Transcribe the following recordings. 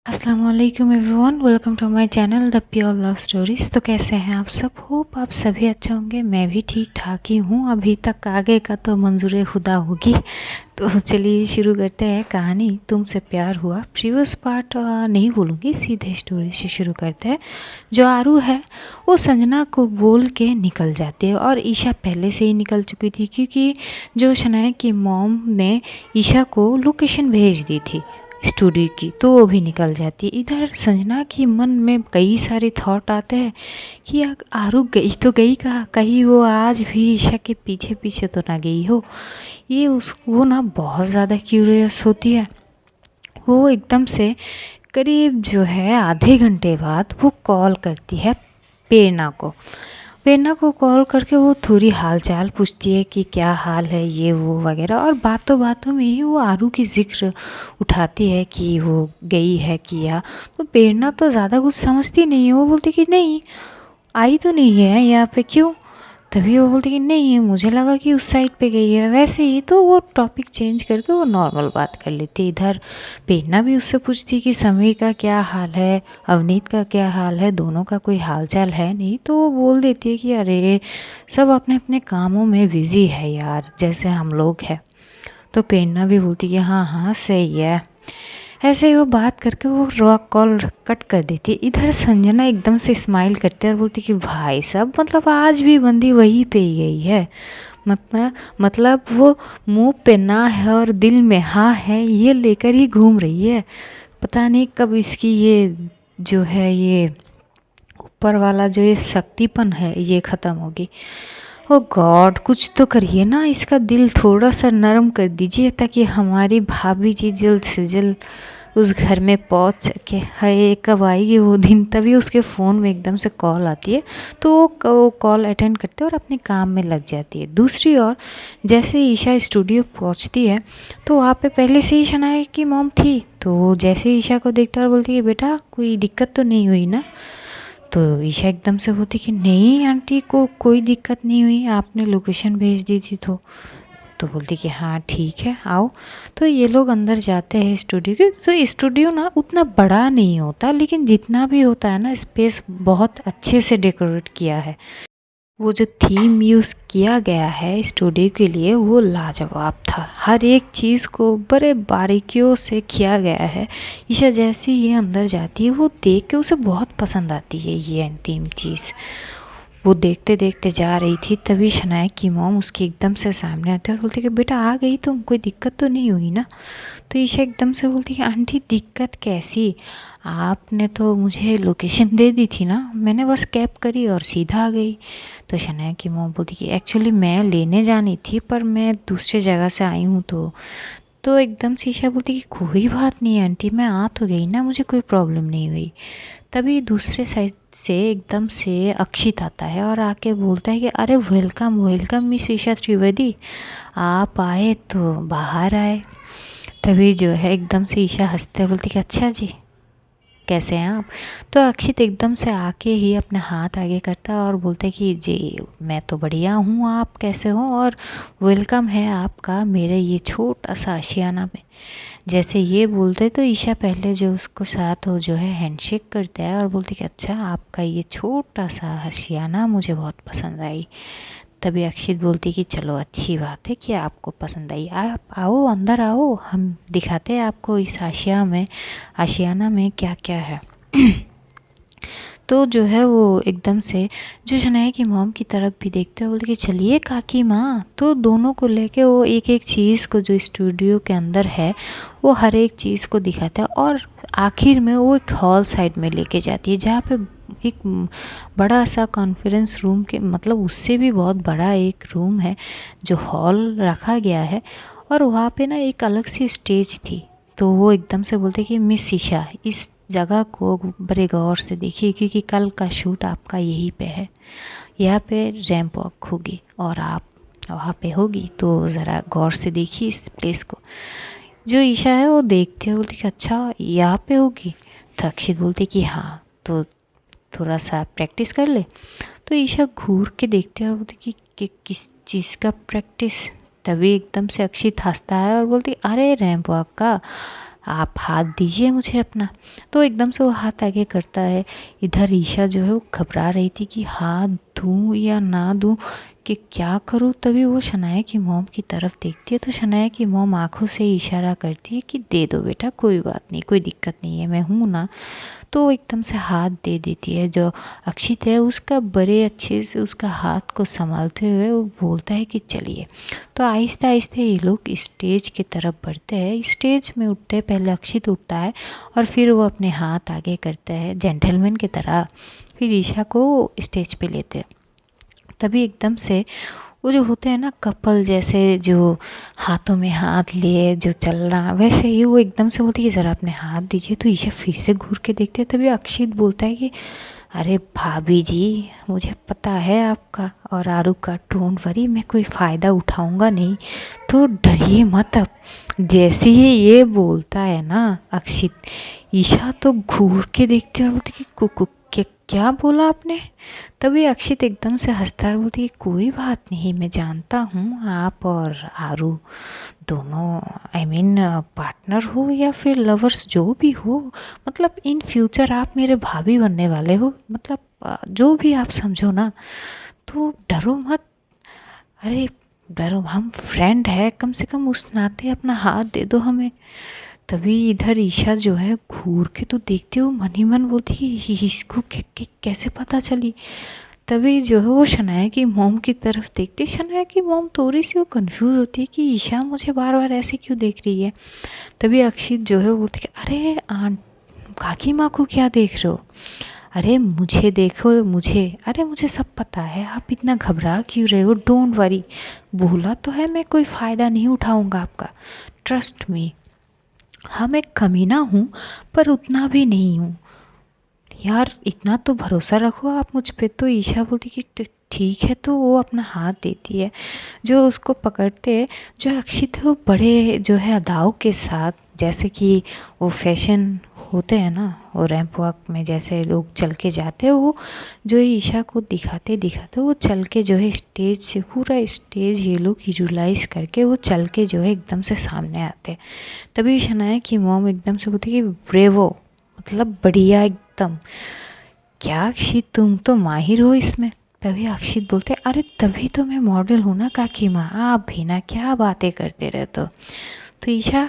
अस्सलाम वालेकुम everyone, welcome to my channel the pure love stories. तो कैसे हैं आप सब? होप आप सभी अच्छे होंगे। मैं भी ठीक ठाक ही हूँ। अभी तक आगे का तो मंजूर खुदा होगी। तो चलिए शुरू करते हैं कहानी तुमसे प्यार हुआ। प्रीवियस पार्ट नहीं बोलूँगी, सीधे स्टोरी से शुरू करते हैं। जो आरू है वो संजना को बोल के निकल जाती है और ईशा पहले से ही निकल चुकी थी, क्योंकि जो शनाया की मॉम ने ईशा को लोकेशन भेज दी थी स्टूडियो की, तो वो भी निकल जाती है। इधर संजना की मन में कई सारे थॉट आते हैं कि आरू गई तो गई कहाँ, कहीं वो आज भी ईशा के पीछे पीछे तो ना गई हो। ये वो ना बहुत ज़्यादा क्यूरियस होती है। वो एकदम से करीब जो है आधे घंटे बाद वो कॉल करती है प्रेरणा को। प्रेरणा को कॉल करके वो थोड़ी हाल चाल पूछती है कि क्या हाल है, ये वो वगैरह, और बातों बातों में ही वो आरू की जिक्र उठाती है कि वो गई है किया। तो प्रेरणा तो ज़्यादा कुछ समझती नहीं है। वो बोलती कि नहीं, आई तो नहीं है यहाँ पे, क्यों? तभी वो बोलती कि नहीं, मुझे लगा कि उस साइड पे गई है। वैसे ही तो वो टॉपिक चेंज करके वो नॉर्मल बात कर लेती। इधर प्रेरणा भी उससे पूछती कि समीर का क्या हाल है, अवनीत का क्या हाल है, दोनों का कोई हाल चाल है नहीं। तो वो बोल देती है कि अरे सब अपने अपने कामों में बिज़ी है यार, जैसे हम लोग हैं। तो प्रेरणा भी बोलती कि हाँ हाँ सही है। ऐसे ही वो बात करके वो रॉक कॉल कट कर देती है। इधर संजना एकदम से स्माइल करते है और बोलती कि भाई साहब, मतलब आज भी बंदी वहीं पे ही गई है। मतलब वो मुंह पे ना है और दिल में हाँ है, ये लेकर ही घूम रही है। पता नहीं कब इसकी ये जो है ये ऊपर वाला जो ये शक्तिपन है ये ख़त्म होगी। ओ गॉड, कुछ तो करिए ना, इसका दिल थोड़ा सा नरम कर दीजिए ताकि हमारी भाभी जी जल्द से जल्द उस घर में पहुंच सके। हाय कब आएगी वो दिन। तभी उसके फ़ोन में एकदम से कॉल आती है, तो वो कॉल अटेंड करते हैं और अपने काम में लग जाती है। दूसरी ओर जैसे ईशा स्टूडियो पहुंचती है तो वहाँ पे पहले से ही शनाया की मॉम थी। तो जैसे ईशा को देखता है और बोलती है बेटा कोई दिक्कत तो नहीं हुई ना? तो ईशा एकदम से बोलती कि नहीं आंटी को कोई दिक्कत नहीं हुई, आपने लोकेशन भेज दी थी। तो बोलती कि हाँ ठीक है आओ। तो ये लोग अंदर जाते हैं स्टूडियो के। तो स्टूडियो ना उतना बड़ा नहीं होता, लेकिन जितना भी होता है ना स्पेस बहुत अच्छे से डेकोरेट किया है। वो जो थीम यूज़ किया गया है स्टूडियो के लिए वो लाजवाब था। हर एक चीज़ को बड़े बारीकियों से किया गया है। ईशा जैसे ही ये अंदर जाती है वो देख के उसे बहुत पसंद आती है ये अंतिम चीज़। वो देखते देखते जा रही थी, तभी शनाया की मॉम उसके एकदम से सामने आते और बोलते कि बेटा आ गई तुम, कोई दिक्कत तो नहीं हुई ना? तो ईशा एकदम से बोलती कि आंटी दिक्कत कैसी, आपने तो मुझे लोकेशन दे दी थी ना, मैंने बस कैब करी और सीधा आ गई। तो शनाया की मॉम बोलती कि एक्चुअली मैं लेने जानी थी पर मैं दूसरे जगह से आई हूँ। तो एकदम से ईशा बोलती कि कोई बात नहीं आंटी, मैं आ तो गई ना, मुझे कोई प्रॉब्लम नहीं हुई। तभी दूसरे साइड से एकदम से अक्षित आता है और आके बोलता है कि अरे welcome welcome miss Isha Trivedi, आप आए तो बाहर आए। तभी जो है एकदम से ईशा हंसते बोलती कि अच्छा जी कैसे हैं आप? तो अक्षित एकदम से आके ही अपना हाथ आगे करता है और बोलता है कि जी मैं तो बढ़िया हूँ, आप कैसे हो, और वेलकम है आपका मेरे ये छोटा सा आशियाना में। जैसे ये बोलते तो ईशा पहले जो उसको साथ हो जो है हैंडशेक करता है और बोलती कि अच्छा आपका ये छोटा सा आशियाना मुझे बहुत पसंद आई। तभी अक्षित बोलती कि चलो अच्छी बात है कि आपको पसंद आई, आप आओ अंदर आओ, हम दिखाते हैं आपको इस आशियाना में क्या क्या है। तो जो है वो एकदम से जो शनाया की मॉम की तरफ भी देखते हैं, बोलते कि चलिए काकी माँ। तो दोनों को लेके वो एक एक चीज़ को जो स्टूडियो के अंदर है वो हर एक चीज़ को दिखाता है और आखिर में वो एक हॉल साइड में लेके जाती है जहाँ पे एक बड़ा सा कॉन्फ्रेंस रूम के मतलब उससे भी बहुत बड़ा एक रूम है जो हॉल रखा गया है, और वहाँ पे ना एक अलग सी स्टेज थी। तो वो एकदम से बोलते कि मिस ईशा इस जगह को बड़े गौर से देखिए, क्योंकि कल का शूट आपका यहीं पे है, यहाँ पे रैंप वॉक होगी और आप वहाँ पे होगी, तो ज़रा गौर से देखिए इस प्लेस को। जो ईशा है वो देखती है, बोलती कि अच्छा यहाँ पे होगी। तो अक्षित बोलती कि हाँ, तो थोड़ा सा प्रैक्टिस कर ले। तो ईशा घूर के देखती है और बोलती कि किस चीज़ का प्रैक्टिस? तभी एकदम से अक्षित हंसता है और बोलती अरे रैंप वॉक का, आप हाथ दीजिए मुझे अपना। तो एकदम से वो हाथ आगे करता है। इधर ईशा जो है वो घबरा रही थी कि हाथ दूँ या ना दूँ, कि क्या करूँ। तभी वो शनाया की मॉम की तरफ देखती है, तो शनाया की मॉम आंखों से इशारा करती है कि दे दो बेटा, कोई बात नहीं, कोई दिक्कत नहीं है, मैं हूँ ना। तो वो एकदम से हाथ दे देती है। जो अक्षित है उसका बड़े अच्छे से उसका हाथ को संभालते हुए वो बोलता है कि चलिए। तो आहिस्ता आहिस्ता ये लोग स्टेज की तरफ बढ़ते हैं। स्टेज में उठते हैं, पहले अक्षित उठता है और फिर वो अपने हाथ आगे करता है जेंटलमैन की तरह, फिर ईशा को स्टेज पे लेते हैं। तभी एकदम से वो जो होते हैं ना कपल जैसे, जो हाथों में हाथ लिए जो चलना, वैसे ही वो एकदम से बोलती है ज़रा अपने हाथ दीजिए। तो ईशा फिर से घूर के देखते हैं। तभी अक्षित बोलता है कि अरे भाभी जी, मुझे पता है आपका और आरू का, डोंट वरी, मैं कोई फ़ायदा उठाऊंगा नहीं, तो डरिए मत अब। जैसे ही ये बोलता है ना अक्षित, ईशा तो घूर के देखती है और बोलती कि क्या बोला आपने। तभी अक्षित एकदम से हंसता है, बोलती कि कोई बात नहीं, मैं जानता हूँ आप और आरू दोनों पार्टनर हो या फिर लवर्स, जो भी हो, मतलब इन फ्यूचर आप मेरे भाभी बनने वाले हो, मतलब जो भी आप समझो ना, तो डरो मत। अरे डरो, हम फ्रेंड है, कम से कम उस नाते अपना हाथ दे दो हमें। तभी इधर ईशा जो है घूर के तो देखती हो, मन ही मन बोलती कि इसको कैसे पता चली। तभी जो है वो शनाया की मॉम की तरफ देखती। शनाया की मॉम थोड़ी सी वो कंफ्यूज होती है कि ईशा मुझे बार बार ऐसे क्यों देख रही है। तभी अक्षित जो है वो बोलती कि अरे आंट, काकी माँ को क्या देख रहे हो। अरे मुझे देखो, मुझे, अरे मुझे सब पता है, आप इतना घबरा क्यों रहे हो। डोंट वरी, बोला तो है मैं कोई फ़ायदा नहीं उठाऊंगा आपका, ट्रस्ट मी। हाँ मैं कमीना हूँ पर उतना भी नहीं हूँ यार, इतना तो भरोसा रखो आप मुझ पे। तो ईशा बोलती कि ठीक है। तो वो अपना हाथ देती है, जो उसको पकड़ते हैं। जो अक्षित है वो बड़े जो है अदाओं के साथ, जैसे कि वो फैशन होते हैं ना, वो रैंप वॉक में जैसे लोग चल के जाते हैं, वो जो है ईशा को दिखाते दिखाते वो चल के जो है स्टेज से, पूरा स्टेज ये लोग यूटिलाइज करके वो चल के जो है एकदम से सामने आते हैं। तभी शनाया की मॉम एकदम से बोलती कि ब्रेवो, मतलब बढ़िया एकदम, क्या अक्षित तुम तो माहिर हो इसमें। तभी अक्षित बोलते अरे तभी तो मैं मॉडल हूँ ना काकी माँ, आप भी ना क्या बातें करते रहते हो। तो ईशा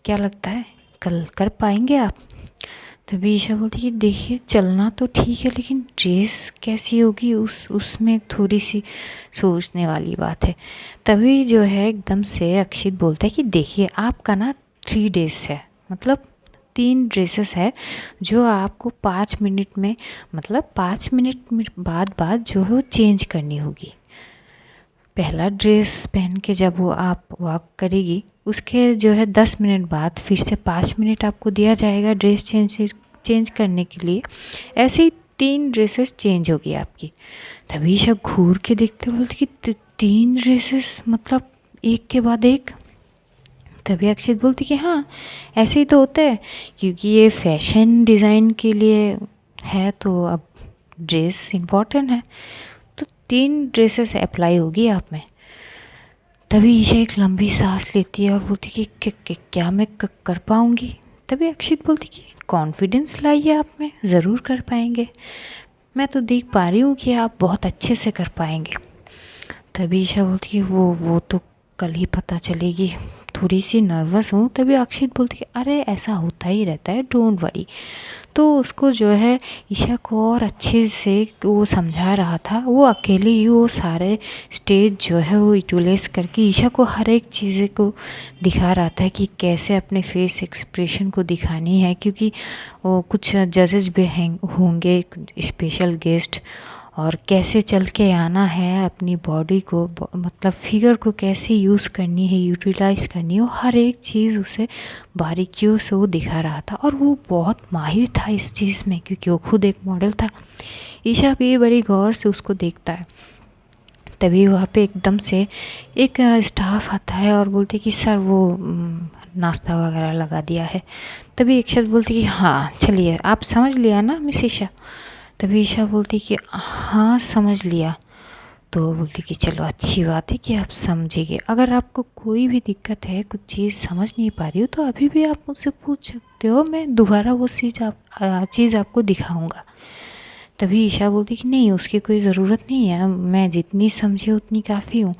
क्या लगता है कल कर पाएंगे आप। तभी ईशा बोलती कि देखिए चलना तो ठीक है, लेकिन ड्रेस कैसी होगी उसमें थोड़ी सी सोचने वाली बात है। तभी जो है एकदम से अक्षित बोलता है कि देखिए आपका ना 3 डेज है, मतलब 3 ड्रेसेस है, जो आपको 5 मिनट में, मतलब 5 मिनट बाद जो है वो चेंज करनी होगी। पहला ड्रेस पहन के जब वो आप वॉक करेगी, उसके जो है 10 मिनट बाद फिर से 5 मिनट आपको दिया जाएगा ड्रेस चेंज करने के लिए। ऐसे ही 3 ड्रेसेस चेंज होगी आपकी। तभी सब घूर के देखते बोलते कि 3 ड्रेसेस मतलब एक के बाद एक। तभी अक्षित बोलती कि हाँ ऐसे ही तो होता है, क्योंकि ये फैशन डिज़ाइन के लिए है, तो अब ड्रेस इम्पॉर्टेंट है, तो 3 ड्रेसेस अप्लाई होगी आप में। तभी ईशा एक लंबी सांस लेती है और बोलती कि क्या मैं कर पाऊँगी। तभी अक्षित बोलती कि कॉन्फिडेंस लाइए आप में, ज़रूर कर पाएंगे, मैं तो देख पा रही हूँ कि आप बहुत अच्छे से कर पाएंगे। तभी ईशा बोलती कि वो तो कल ही पता चलेगी, थोड़ी सी नर्वस हूँ। तभी अक्षित बोलती कि अरे ऐसा होता ही रहता है, डोंट वरी। तो उसको जो है ईशा को और अच्छे से वो समझा रहा था। वो अकेले ही वो सारे स्टेज जो है वो यूटिलाइज करके ईशा को हर एक चीज़ें को दिखा रहा था कि कैसे अपने फेस एक्सप्रेशन को दिखानी है, क्योंकि वो कुछ जजेस भी होंगे, स्पेशल गेस्ट, और कैसे चल के आना है अपनी बॉडी को, मतलब फिगर को कैसे यूज़ करनी है, यूटिलाइज करनी है, वो हर एक चीज़ उसे बारीकियों से वो दिखा रहा था। और वो बहुत माहिर था इस चीज़ में, क्योंकि वो खुद एक मॉडल था। ईशा भी बड़ी गौर से उसको देखता है। तभी वहाँ पे एकदम से एक स्टाफ आता है और बोलते कि सर वो नाश्ता वगैरह लगा दिया है। तभी एक शख्स बोलती कि हाँ चलिए, आप समझ लिया ना मिस ईशा। तभी ईशा बोलती कि हाँ समझ लिया। तो बोलती कि चलो अच्छी बात है कि आप समझेंगे। अगर आपको कोई भी दिक्कत है, कुछ चीज़ समझ नहीं पा रही हो, तो अभी भी आप मुझसे पूछ सकते हो, मैं दोबारा वो चीज़ आपको दिखाऊंगा। तभी ईशा बोलती कि नहीं, उसकी कोई ज़रूरत नहीं है, मैं जितनी समझी उतनी काफ़ी हूँ।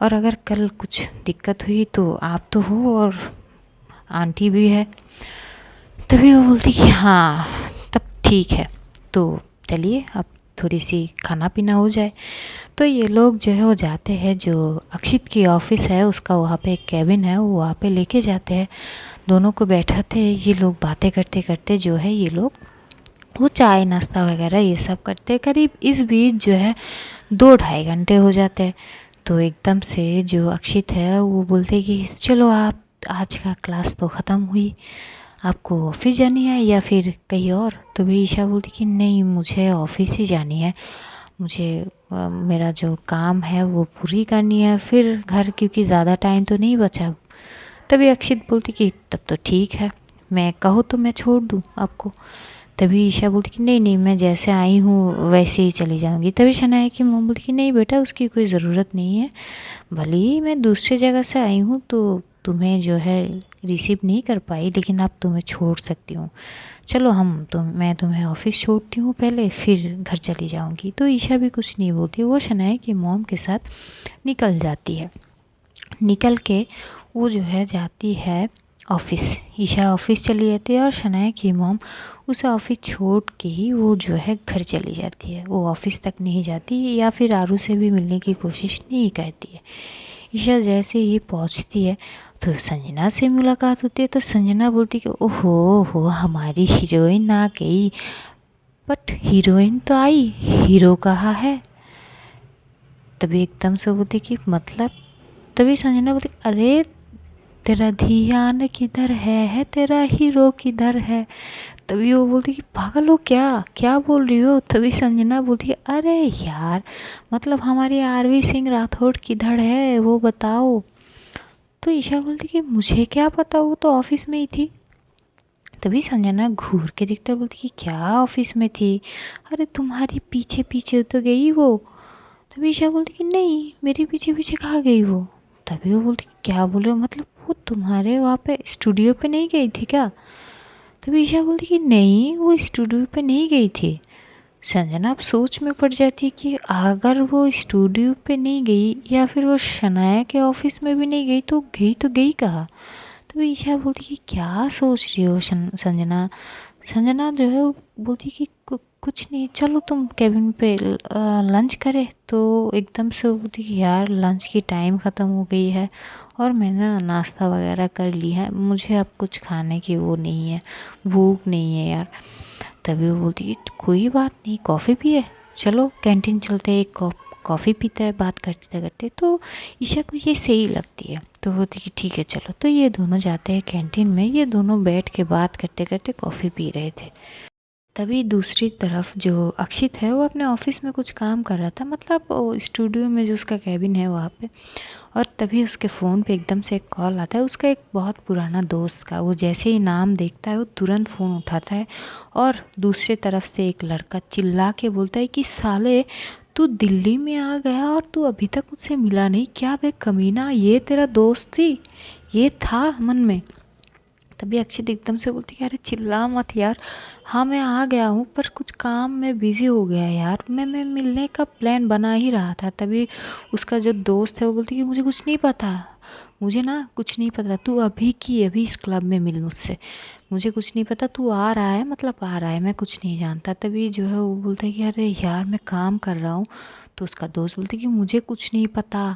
और अगर कल कुछ दिक्कत हुई तो आप तो हो और आंटी भी है। तभी वो बोलती कि हाँ, तब ठीक है, तो चलिए अब थोड़ी सी खाना पीना हो जाए। तो ये लोग जो है वो जाते हैं, जो अक्षित की ऑफिस है उसका वहाँ पे एक कैबिन है, वो वहाँ पे लेके जाते हैं। दोनों को बैठाते हैं, ये लोग बातें करते करते जो है ये लोग वो चाय नाश्ता वगैरह ये सब करते हैं। करीब इस बीच जो है 2 ढाई घंटे हो जाते हैं। तो एकदम से जो अक्षित है वो बोलते कि चलो आप, आज का क्लास तो ख़त्म हुई, आपको ऑफिस जानी है या फिर कहीं और? तो भी ईशा बोलती कि नहीं, मुझे ऑफिस ही जानी है, मुझे मेरा जो काम है वो पूरी करनी है, फिर घर, क्योंकि ज़्यादा टाइम तो नहीं बचा। तभी अक्षित बोलती कि तब तो ठीक है, मैं कहो तो मैं छोड़ दूँ आपको। तभी ईशा बोलती कि नहीं नहीं, मैं जैसे आई हूँ वैसे ही चली जाऊँगी। तभी शनाया की मम्मी बोलती कि नहीं बेटा, उसकी कोई ज़रूरत नहीं है, भले ही मैं दूसरी जगह से आई हूँ तो तुम्हें जो है रिसीव नहीं कर पाई, लेकिन अब तुम्हें छोड़ सकती हूँ। चलो मैं तुम्हें ऑफिस छोड़ती हूँ पहले, फिर घर चली जाऊँगी। तो ईशा भी कुछ नहीं बोलती, वो शनाया की मॉम के साथ निकल जाती है। निकल के वो जो है जाती है ऑफिस। ईशा ऑफिस चली जाती है और शनाया की मॉम उसे ऑफिस छोड़ के ही वो जो है घर चली जाती है। वो ऑफिस तक नहीं जाती या फिर आरू से भी मिलने की कोशिश नहीं करती है। ईशा जैसे ही पहुंचती है तो संजना से मुलाकात होती है। तो संजना बोलती कि ओहो हो, हमारी हीरोइन आ गई। बट हीरोइन तो आई, हीरो कहाँ है? तभी एकदम से बोलती कि मतलब? तभी संजना बोलती अरे तेरा ध्यान किधर है तेरा हीरो किधर है? तभी वो बोलती कि पागल हो क्या, क्या बोल रही हो? तभी संजना बोलती है अरे यार, मतलब हमारी आरवी सिंह राठौड़ किधर है वो बताओ। तो ईशा बोलती कि मुझे क्या पता, वो तो ऑफिस में ही थी। तभी संजना घूर के देखते बोलती कि क्या ऑफिस में थी? अरे तुम्हारी पीछे पीछे तो गई वो। तभी ईशा बोलती कि नहीं, मेरे पीछे पीछे कहाँ गई वो? तभी वो बोलती कि क्या बोल रहे हो, मतलब वो तुम्हारे वहाँ पे स्टूडियो पे नहीं गई थी क्या? तभी ईशा बोलती कि नहीं, वो स्टूडियो पे नहीं गई थी। संजना अब सोच में पड़ जाती है कि अगर वो स्टूडियो पे नहीं गई या फिर वो शनाया के ऑफिस में भी नहीं गई तो गई कहाँ? तो ईशा बोलती कि क्या सोच रही हो संजना? संजना जो है वो बोलती कि कुछ नहीं, चलो तुम केबिन पे लंच करे। तो एकदम से वो बोलती कि यार लंच की टाइम ख़त्म हो गई है और मैंने ना नाश्ता वगैरह कर ली है, मुझे अब कुछ खाने की वो नहीं है, भूख नहीं है यार। तभी वो बोलती कि कोई बात नहीं, कॉफ़ी पिए, चलो कैंटीन चलते हैं, एक कप कॉफ़ी पीते हैं बात करते करते। तो ईशा को ये सही लगती है, तो बोलती कि ठीक है चलो। तो ये दोनों जाते हैं कैंटीन में, ये दोनों बैठ के बात करते करते कॉफ़ी पी रहे थे। तभी दूसरी तरफ जो अक्षित है वो अपने ऑफिस में कुछ काम कर रहा था, मतलब स्टूडियो में जो उसका कैबिन है वहाँ पे। और तभी उसके फ़ोन पे एकदम से एक कॉल आता है उसका एक बहुत पुराना दोस्त का। वो जैसे ही नाम देखता है वो तुरंत फ़ोन उठाता है और दूसरे तरफ से एक लड़का चिल्ला के बोलता है कि साले, तू दिल्ली में आ गया और तू अभी तक मुझसे मिला नहीं, क्या बे कमीना, ये तेरा दोस्त थी? ये था मन में। तभी अक्षित एकदम से बोलती है अरे चिल्ला मत यार, हाँ मैं आ गया हूँ पर कुछ काम में बिज़ी हो गया यार, मैं मिलने का प्लान बना ही रहा था। तभी उसका जो दोस्त है वो बोलती कि मुझे कुछ नहीं पता, मुझे ना कुछ नहीं पता, तू अभी की अभी इस क्लब में मिल मुझसे, मुझे कुछ नहीं पता, तू आ रहा है मतलब आ रहा है, मैं कुछ नहीं जानता। तभी जो है वो बोलता है कि अरे यार मैं काम कर रहा हूँ। तो उसका दोस्त बोलता है कि मुझे कुछ नहीं पता।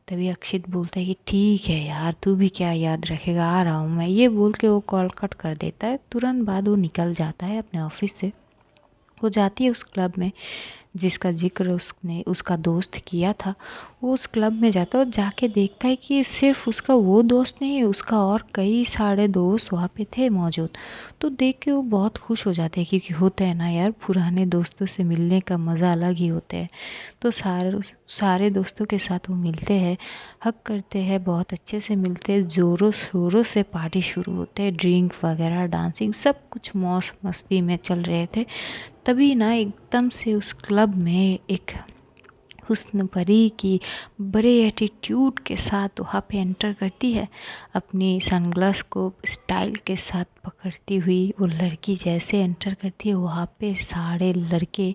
तभी अक्षित बोलता है कि ठीक है यार, तू भी क्या याद रखेगा, आ रहा हूँ मैं, ये बोल के वो कॉल कट कर देता है। तुरंत बाद वो निकल जाता है अपने ऑफिस से। वो जाती है उस क्लब में जिसका जिक्र उसने उसका दोस्त किया था। वो उस क्लब में जाता है और जाके देखता है कि सिर्फ उसका वो दोस्त नहीं, उसका और कई सारे दोस्त वहाँ पे थे मौजूद। तो देख के वो बहुत खुश हो जाते हैं, क्योंकि होता है ना यार, पुराने दोस्तों से मिलने का मज़ा अलग ही होता है। तो सारे दोस्तों के साथ वो मिलते हैं, हग करते हैं, बहुत अच्छे से मिलते हैं, ज़ोरों शोरों से पार्टी शुरू होते हैं, ड्रिंक वगैरह डांसिंग सब कुछ मौज मस्ती में चल रहे थे। तभी ना एकदम से उस क्लब में एक हुस्न परी की बड़े एटीट्यूड के साथ वहाँ पे एंटर करती है, अपनी सनग्लास को स्टाइल के साथ पकड़ती हुई वो लड़की जैसे एंटर करती है वहाँ पे सारे लड़के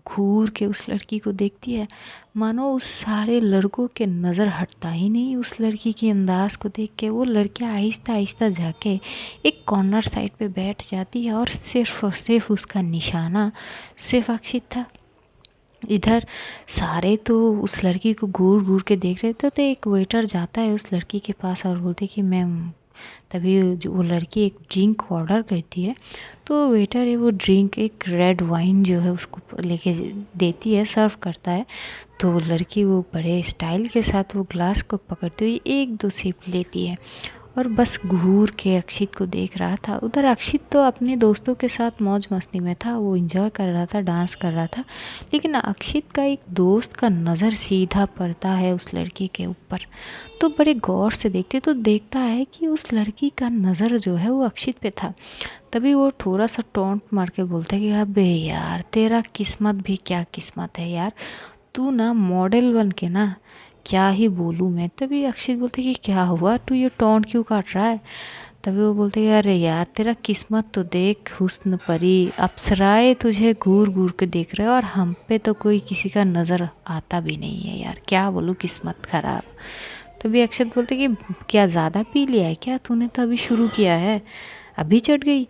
घूर के उस लड़की को देखती है, मानो उस सारे लड़कों के नज़र हटता ही नहीं उस लड़की की अंदाज़ को देख के। वो लड़की आहिस्ता आहिस्ता जाके एक कॉर्नर साइड पे बैठ जाती है और सिर्फ उसका निशाना सिर्फ अक्षित था। इधर सारे तो उस लड़की को घूर घूर के देख रहे थे, तो एक वेटर जाता है उस लड़की के पास और बोलते कि मैम, तभी जो वो लड़की एक ड्रिंक ऑर्डर करती है, तो वेटर है वो ड्रिंक एक रेड वाइन जो है उसको लेके देती है, सर्व करता है। तो लड़की वो बड़े स्टाइल के साथ वो ग्लास को पकड़ते हुए एक दो सिप लेती है और बस घूर के अक्षित को देख रहा था। उधर अक्षित तो अपने दोस्तों के साथ मौज मस्ती में था, वो एंजॉय कर रहा था, डांस कर रहा था, लेकिन अक्षित का एक दोस्त का नज़र सीधा पड़ता है उस लड़की के ऊपर। तो बड़े गौर से देखते तो देखता है कि उस लड़की का नज़र जो है वो अक्षित पे था। तभी वो थोड़ा सा टोंट मार के बोलता है कि अबे यार, तेरा किस्मत भी क्या किस्मत है यार, तू ना मॉडल बन के ना, क्या ही बोलूँ मैं। तभी अक्षित बोलते कि क्या हुआ, तू ये टोंट क्यों काट रहा है। तभी वो बोलते कि अरे यार, तेरा किस्मत तो देख, हुस्न परी अप्सराएं तुझे घूर घूर के देख रहे हो और हम पे तो कोई किसी का नज़र आता भी नहीं है यार, क्या बोलूँ, किस्मत ख़राब। तभी अक्षत बोलते कि क्या ज़्यादा पी लिया है क्या तूने, तो अभी शुरू किया है, अभी चढ़ गई।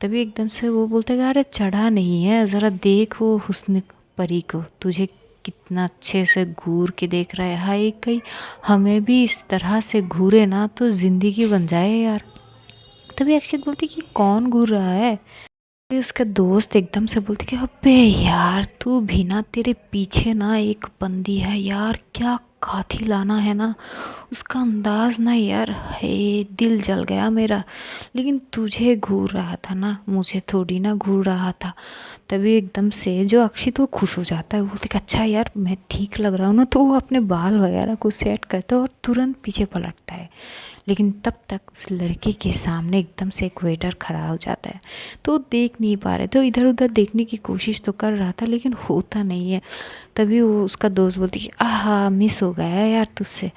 तभी एकदम से वो बोलते कि अरे चढ़ा नहीं है, ज़रा देख वो हुस्न परी को, तुझे कितना अच्छे से घूर के देख रहा है। हाय, कहीं हमें भी इस तरह से घूरे ना तो ज़िंदगी बन जाए यार। तभी अक्षित बोलती कि कौन घूर रहा है। फिर उसका दोस्त एकदम से बोलते कि अबे यार, तू भी ना, तेरे पीछे ना एक बंदी है यार, क्या काथी लाना है ना उसका अंदाज ना यार, हे दिल जल गया मेरा। लेकिन तुझे घूर रहा था ना, मुझे थोड़ी ना घूर रहा था। तभी एकदम से जो अक्षित वो खुश हो जाता है, बोलते कि अच्छा यार, मैं ठीक लग रहा हूँ ना, तो वो अपने बाल वगैरह को सेट करता है और तुरंत पीछे पलटता है। लेकिन तब तक उस लड़के के सामने एकदम से एक वेटर खड़ा हो जाता है, तो देख नहीं पा रहे, तो इधर उधर देखने की कोशिश तो कर रहा था लेकिन होता नहीं है। तभी वो उसका दोस्त बोलती कि आहा, मिस हो गया यार तुझसे।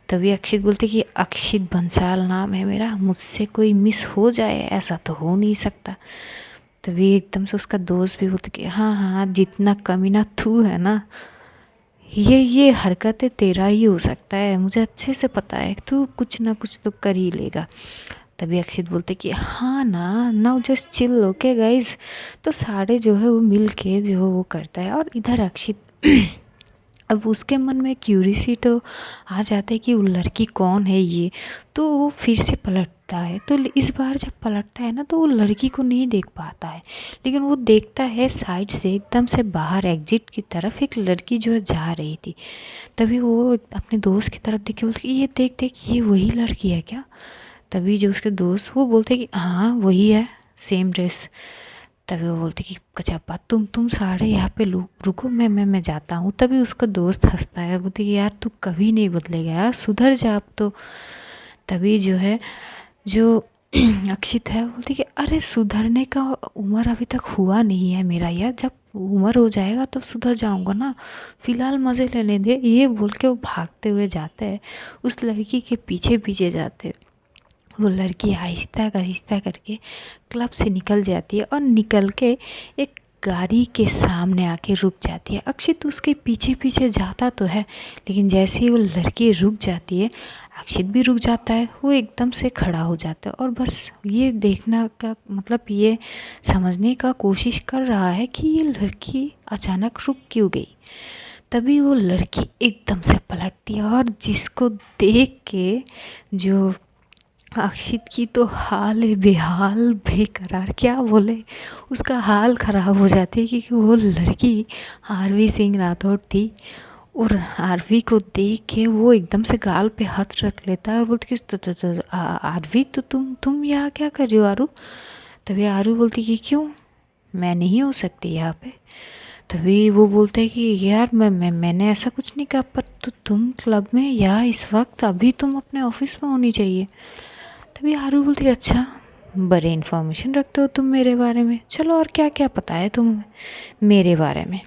तभी अक्षित बोलते कि अक्षित बंसाल नाम है मेरा, मुझसे कोई मिस हो जाए ऐसा तो हो नहीं सकता। तभी एकदम से उसका दोस्त भी बोलते कि हाँ हाँ, जितना कमीना तू है ना, ये हरकतें तेरा ही हो सकता है, मुझे अच्छे से पता है, तू कुछ ना कुछ तो कर ही लेगा। तभी अक्षित बोलते कि हाँ ना, now just chill, okay guys. तो सारे जो है वो मिल के जो है वो करता है और इधर अक्षित अब उसके मन में क्यूरियसिटी तो आ जाता है कि वो लड़की कौन है ये, तो वो फिर से पलटता है। तो इस बार जब पलटता है ना, तो वो लड़की को नहीं देख पाता है, लेकिन वो देखता है साइड से एकदम से बाहर एग्जिट की तरफ एक लड़की जो है जा रही थी। तभी वो अपने दोस्त की तरफ देख के बोलती ये देख देख, ये वही लड़की है क्या। तभी जो उसके दोस्त वो बोलते कि हाँ वही है, सेम ड्रेस। तभी वो बोलते कि कचप्पा, तुम सारे यहाँ पे रुको, मैं जाता हूँ। तभी उसका दोस्त हंसता है, बोलते कि यार तू कभी नहीं बदलेगा यार, सुधर जा अब तो। तभी जो है जो अक्षित है बोलती कि अरे सुधरने का उम्र अभी तक हुआ नहीं है मेरा यार, जब उम्र हो जाएगा तब सुधर जाऊंगा ना, फिलहाल मज़े लेने दे। ये बोल के वो भागते हुए जाते हैं, उस लड़की के पीछे पीछे जाते हैं। वो लड़की आहिस्ता करके क्लब से निकल जाती है और निकल के एक गाड़ी के सामने आके रुक जाती है। अक्षित उसके पीछे पीछे जाता तो है, लेकिन जैसे ही वो लड़की रुक जाती है, अक्षित भी रुक जाता है, वो एकदम से खड़ा हो जाता है और बस ये देखना का मतलब ये समझने का कोशिश कर रहा है कि ये लड़की अचानक रुक क्यों गई। तभी वो लड़की एकदम से पलटती है और जिसको देख के जो अक्षित की तो हाल बेहाल बेकरार, क्या बोले, उसका हाल ख़राब हो जाती है, क्योंकि वो लड़की आरवी सिंह राठौड़ थी। और आरवी को देख के वो एकदम से गाल पे हाथ रख लेता है और बोलती कि आरवी, तो तुम यहाँ क्या कर रही हो आरू। तभी आरू बोलती कि क्यों, मैं नहीं हो सकती यहाँ पे। तभी वो बोलते हैं कि यार मैंने ऐसा कुछ नहीं कहा, पर तुम क्लब में या इस वक्त अभी तुम अपने ऑफिस में होनी चाहिए। तभी आरू बोलती है अच्छा, बड़े इन्फॉर्मेशन रखते हो तुम मेरे बारे में। चलो और क्या क्या पता है तुम्हें मेरे बारे में।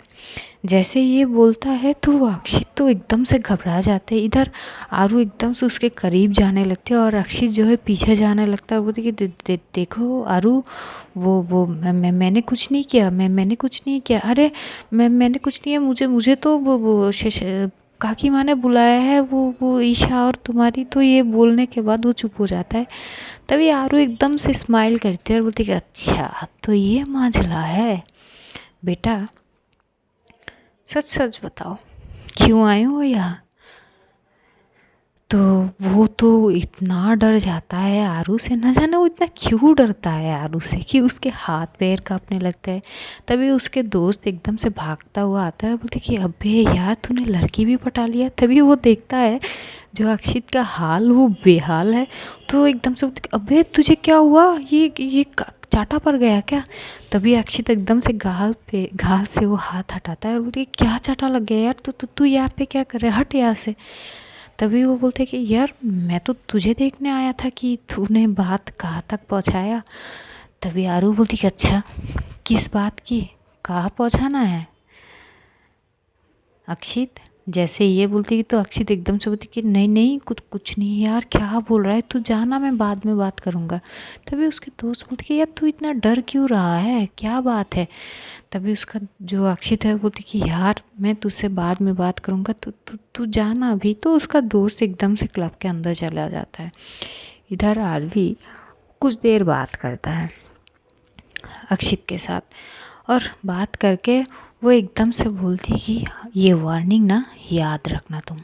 जैसे ये बोलता है तो वो अक्षित तो एकदम से घबरा जाते हैं। इधर आरू एकदम से उसके करीब जाने लगते हैं और अक्षित जो है पीछे जाने लगता है। वो देखिए देखो आरू, वो मैंने कुछ नहीं किया, मैंने कुछ नहीं किया। अरे मैंने कुछ नहीं किया, मुझे तो वो काकी माँ ने बुलाया है, वो ईशा और तुम्हारी। तो ये बोलने के बाद वो चुप हो जाता है। तभी आरू एकदम से स्माइल करती है और बोलती है अच्छा तो ये मांझला है बेटा, सच सच बताओ क्यों आए हो यहाँ। तो वो तो इतना डर जाता है आरू से, न जाने वो इतना क्यों डरता है आरू से कि उसके हाथ पैर कांपने लगते हैं। तभी उसके दोस्त एकदम से भागता हुआ आता है, बोलते कि अबे यार तूने लड़की भी पटा लिया। तभी वो देखता है जो अक्षित का हाल वो बेहाल है। तो एकदम से बोलते अबे तुझे क्या हुआ, ये चाटा पड़ गया क्या। तभी अक्षित एकदम से गाल से वो हाथ हटाता है और बोलती क्या चाटा लग गया यार, तू यहाँ पे क्या कर रहा है, हट यहाँ से। तभी वो बोलते कि यार मैं तो तुझे देखने आया था कि तूने बात कहाँ तक पहुँचाया। तभी आरू बोलती कि अच्छा किस बात की, कहाँ पहुँचाना है अक्षित। जैसे ये बोलती कि तो अक्षित एकदम से बोलती कि नहीं नहीं कुछ नहीं यार, क्या बोल रहा है तू, जाना मैं बाद में बात करूँगा। तभी उसके दोस्त बोलते कि यार तू इतना डर क्यों रहा है, क्या बात है। तभी उसका जो अक्षित है बोलती कि यार मैं तुझसे बाद में बात करूँगा, तू तू तू जाना अभी। तो उसका दोस्त एकदम से क्लब के अंदर चला जाता है। इधर आरवी कुछ देर बात करता है अक्षित के साथ और बात करके वो एकदम से बोलती कि ये वार्निंग ना याद रखना तुम,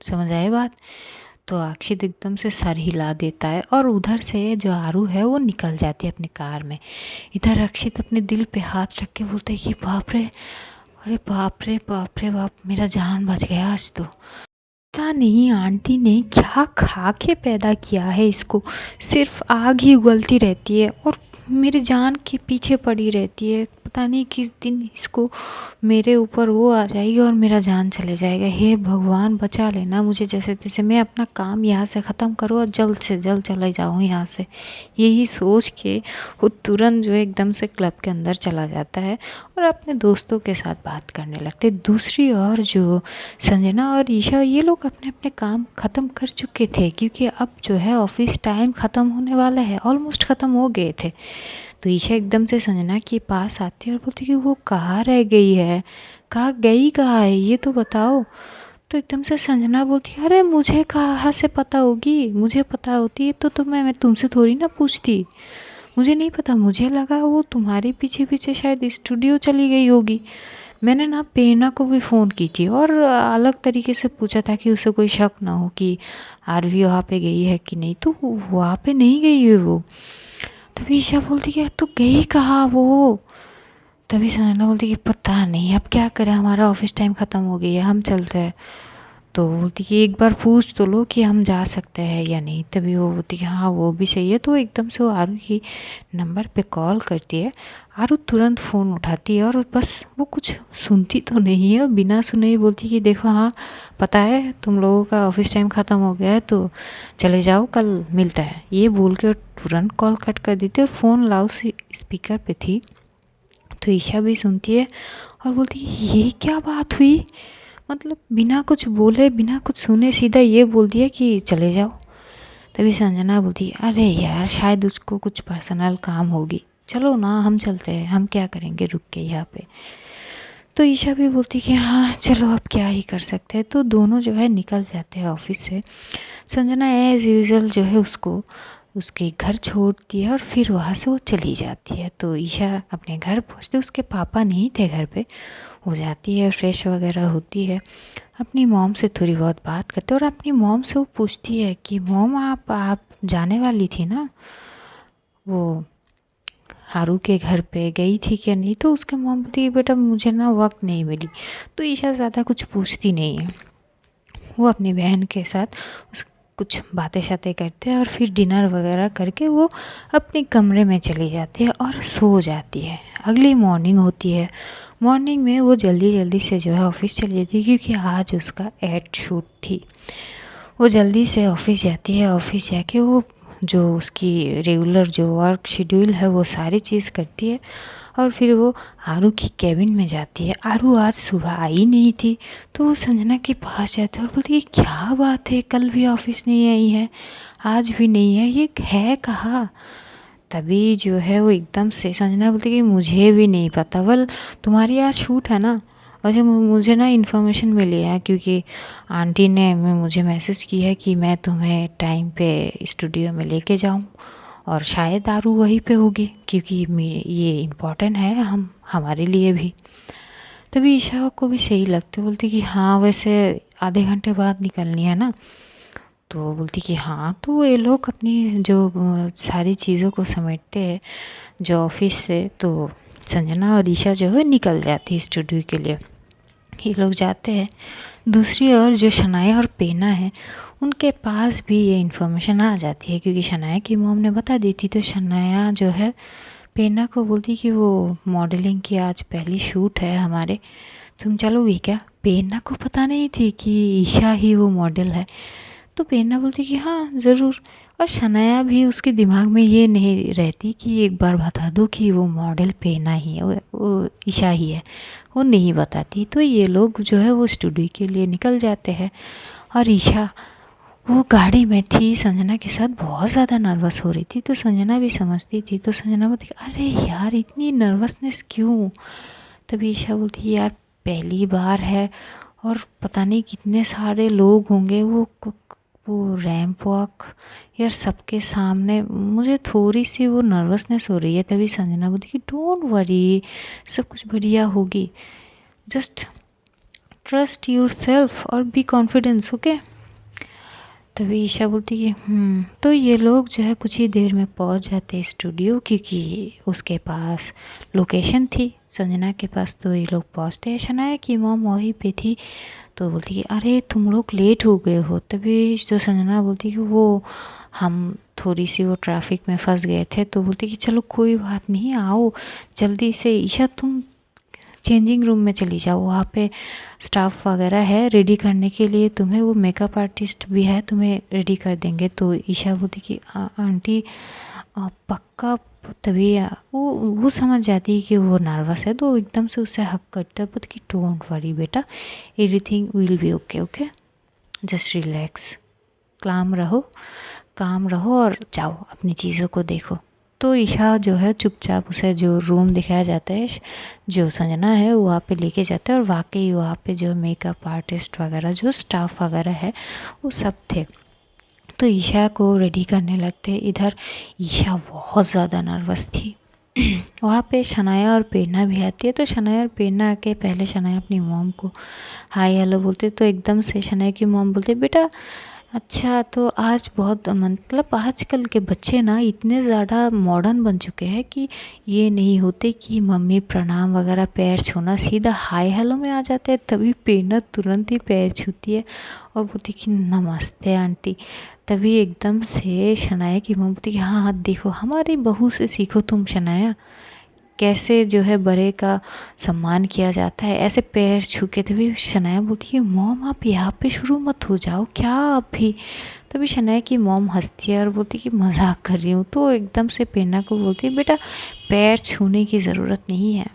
समझ आए बात। तो अक्षित एकदम से सर हिला देता है और उधर से जो आरू है वो निकल जाती है अपनी कार में। इधर अक्षित अपने दिल पे हाथ रख के बोलते हैं कि बाप रे, अरे बाप रे बाप रे बाप, मेरा जान बच गया आज तो। पता नहीं आंटी ने क्या खा के पैदा किया है इसको, सिर्फ आग ही उगलती रहती है और मेरी जान के पीछे पड़ी रहती है। पता नहीं किस दिन इसको मेरे ऊपर वो आ जाएगी और मेरा जान चले जाएगा। हे भगवान बचा लेना मुझे जैसे तैसे, मैं अपना काम यहाँ से ख़त्म करूँ और जल्द से जल्द चले जाऊँ यहाँ से। यही सोच के वो तुरंत जो है एकदम से क्लब के अंदर चला जाता है और अपने दोस्तों के साथ बात करने लगते। दूसरी ओर जो संजना और ईशा ये लोग अपने अपने काम ख़त्म कर चुके थे क्योंकि अब जो है ऑफिस टाइम ख़त्म होने वाला है, ऑलमोस्ट ख़त्म हो गए थे। तो ईशा एकदम से संजना के पास आती है और बोलती कि वो कहाँ रह गई है, कहाँ है ये तो बताओ। तो एकदम से संजना बोलती है अरे मुझे कहाँ से पता होगी, मुझे पता होती तो मैं तुमसे थोड़ी ना पूछती, मुझे नहीं पता। मुझे लगा वो तुम्हारे पीछे पीछे शायद स्टूडियो चली गई होगी। मैंने ना प्रेरणा को भी फ़ोन की थी और अलग तरीके से पूछा था कि उसे कोई शक ना हो कि आरवी वहाँ पे गई है कि नहीं। तो वहाँ पे नहीं गई है वो। तभी ईशा बोलती है तो गई कहाँ वो। तभी संजना बोलती कि पता नहीं अब क्या करें, हमारा ऑफिस टाइम ख़त्म हो गया है, हम चलते हैं। तो बोलती कि एक बार पूछ तो लो कि हम जा सकते हैं या नहीं। तभी वो बोलती कि हाँ वो भी सही है। तो एकदम से वो आरू की नंबर पे कॉल करती है। आरू तुरंत फ़ोन उठाती है और बस वो कुछ सुनती तो नहीं है, बिना सुने ही बोलती कि देखो हाँ पता है तुम लोगों का ऑफिस टाइम ख़त्म हो गया है तो चले जाओ कल मिलता है। ये बोल के तुरंत कॉल कट कर देती है और फ़ोन लाउड स्पीकर पे थी। तो ईशा भी सुनती है और बोलती है ये क्या बात हुई, मतलब बिना कुछ बोले बिना कुछ सुने सीधा ये बोल दिया कि चले जाओ। तभी संजना बोलती है अरे यार शायद उसको कुछ पर्सनल काम होगी, चलो ना हम चलते हैं, हम क्या करेंगे रुक के यहाँ पे। तो ईशा भी बोलती कि हाँ चलो अब क्या ही कर सकते हैं। तो दोनों जो है निकल जाते हैं ऑफिस से। संजना एज़ यूजुअल जो है उसको उसके घर छोड़ती है और फिर वहाँ से वो चली जाती है। तो ईशा अपने घर पहुँचते, उसके पापा नहीं थे घर पे। वो जाती है फ्रेश वगैरह होती है, अपनी मॉम से थोड़ी बहुत बात करते और अपनी मॉम से वो पूछती है कि मॉम आप जाने वाली थी ना वो हारू के घर पे, गई थी क्या नहीं। तो उसके मॉम बोलती है बेटा मुझे ना वक्त नहीं मिली। तो ईशा ज़्यादा कुछ पूछती नहीं है, वो अपनी बहन के साथ उस कुछ बातें शातें करते हैं और फिर डिनर वगैरह करके वो अपने कमरे में चली जाती है और सो जाती है। अगली मॉर्निंग होती है। मॉर्निंग में वो जल्दी जल्दी से जो है ऑफिस चली जाती है क्योंकि आज उसका एड शूट थी। वो जल्दी से ऑफिस जाती है। ऑफिस जाके वो जो उसकी रेगुलर जो वर्क शेड्यूल है वो सारी चीज़ करती है और फिर वो आरू की केबिन में जाती है। आरू आज सुबह आई नहीं थी, तो वो संजना के पास जाती है और बोलती है क्या बात है, कल भी ऑफिस नहीं आई है, आज भी नहीं है, ये है कहाँ। तभी जो है वो एकदम से संजना बोलती है कि मुझे भी नहीं पता, बल तुम्हारी आज शूट है ना। और जो मुझे ना इन्फॉर्मेशन मिली है क्योंकि आंटी ने मुझे मैसेज की है कि मैं तुम्हें टाइम पे स्टूडियो में लेके जाऊं और शायद आरू वहीं पे होगी क्योंकि ये इम्पोर्टेंट है हमारे लिए भी। तभी ईशा को भी सही लगती, बोलती कि हाँ वैसे आधे घंटे बाद निकलनी है ना। तो बोलती कि हाँ, तो ये लोग अपनी जो सारी चीज़ों को समेटते हैं जो ऑफिस से, तो संजना और ईशा जो है निकल जाती है स्टूडियो के लिए। ये लोग जाते हैं। दूसरी ओर जो शनाया और पेना है उनके पास भी ये इन्फॉर्मेशन आ जाती है क्योंकि शनाया की मॉम ने बता दी थी। तो शनाया जो है पेना को बोलती कि वो मॉडलिंग की आज पहली शूट है हमारे, तुम चलोगी क्या। पेना को पता नहीं थी कि ईशा ही वो मॉडल है। तो पेना बोलती कि हाँ ज़रूर। और शनाया भी उसके दिमाग में ये नहीं रहती कि एक बार बता दो कि वो मॉडल पेना ही है, वो ईशा ही है, वो नहीं बताती। तो ये लोग जो है वो स्टूडियो के लिए निकल जाते हैं और ईशा वो गाड़ी में थी संजना के साथ, बहुत ज़्यादा नर्वस हो रही थी। तो संजना भी समझती थी, तो संजना बोलती अरे यार इतनी नर्वसनेस क्यों। तभी ईशा बोलती यार पहली बार है और पता नहीं कितने सारे लोग होंगे, वो रैंप वॉक यार सबके सामने, मुझे थोड़ी सी वो नर्वसनेस हो रही है। तभी संजना बोलती कि डोंट वरी, सब कुछ बढ़िया होगी, जस्ट ट्रस्ट योर सेल्फ और बी कॉन्फिडेंस, ओके। तभी ईशा बोलती है तो ये लोग जो है कुछ ही देर में पहुंच जाते स्टूडियो क्योंकि उसके पास लोकेशन थी संजना के पास। तो ये लोग पहुंचते हैं, शनाया की मॉम वहीं पे थी। तो बोलती है अरे तुम लोग लेट हो गए हो। तभी जो संजना बोलती कि वो हम थोड़ी सी वो ट्रैफिक में फंस गए थे। तो बोलती कि चलो कोई बात नहीं, आओ जल्दी से। ईशा तुम चेंजिंग रूम में चली जाओ, वहाँ पे स्टाफ वगैरह है रेडी करने के लिए तुम्हें, वो मेकअप आर्टिस्ट भी है, तुम्हें रेडी कर देंगे। तो ईशा बोलती कि आंटी पक्का। तभी वो समझ जाती है कि वो नर्वस है, तो एकदम से उससे हक करता है, बोलती कि डोंट वरी बेटा, everything will be okay, okay, just relax, काम रहो और जाओ अपनी चीज़ों को देखो। तो ईशा जो है चुपचाप उसे जो रूम दिखाया जाता है जो संजना है वहाँ पे लेके जाता है और वाकई वहाँ पे जो मेकअप आर्टिस्ट वगैरह जो स्टाफ वगैरह है वो सब थे। तो ईशा को रेडी करने लगते। इधर ईशा बहुत ज़्यादा नर्वस थी। वहाँ पे शनाया और प्रेरणा भी आती है। तो शनाया और प्रेरणा आके पहले शनाया अपनी मॉम को हाय हेलो बोलते, तो एकदम से शनाया की मॉम बोलते बेटा अच्छा, तो आज बहुत मतलब आजकल के बच्चे ना इतने ज़्यादा मॉडर्न बन चुके हैं कि ये नहीं होते कि मम्मी प्रणाम वगैरह पैर छूना, सीधा हाय हेलो में आ जाते हैं। तभी प्रेरणा तुरंत ही पैर छूती है और बोलती कि नमस्ते आंटी। तभी एकदम से शनाया की मम्मी बोलती कि हाँ हाँ देखो हमारी बहू से सीखो तुम शनाया, कैसे जो है बड़े का सम्मान किया जाता है, ऐसे पैर छू के। तभी शनाया बोलती है मॉम आप यहाँ पे शुरू मत हो जाओ क्या आप भी। तभी शनाया की मॉम हंसती है और बोलती कि मजाक कर रही हूँ। तो एकदम से प्रेरणा को बोलती है बेटा पैर छूने की ज़रूरत नहीं है,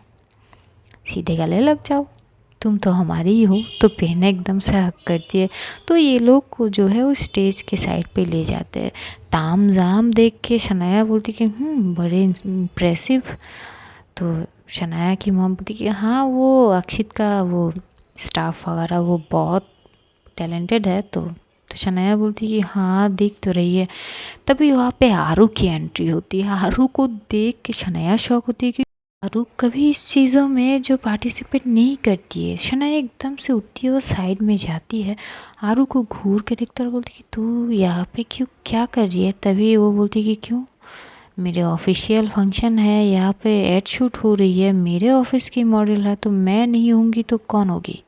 सीधे गले लग जाओ, तुम तो हमारी ही हो। तो प्रेरणा एकदम से हक करती है। तो ये लोग को जो है वो स्टेज के साइड पे ले जाते हैं। ताम झाम देख के शनाया बोलती कि बड़े इम्प्रेसिव। तो शनाया की मॉम बोलती कि हाँ वो अक्षित का वो स्टाफ वगैरह वो बहुत टैलेंटेड है। तो शनाया बोलती कि हाँ दिख तो रही है। तभी वहाँ पे आरू की एंट्री होती है। आरू को देख के शनाया शौक होती है कि आरू कभी इस चीज़ों में जो पार्टिसिपेट नहीं करती है। शनाया एकदम से उठती है और साइड में जाती है, आरू को घूर के देखता और बोलती कि तू यहाँ पे क्यों क्या कर रही है। तभी वो बोलती कि क्यों, मेरे ऑफिशियल फंक्शन है, यहाँ पे एड शूट हो रही है, मेरे ऑफिस की मॉडल है, तो मैं नहीं होंगी तो कौन होगी।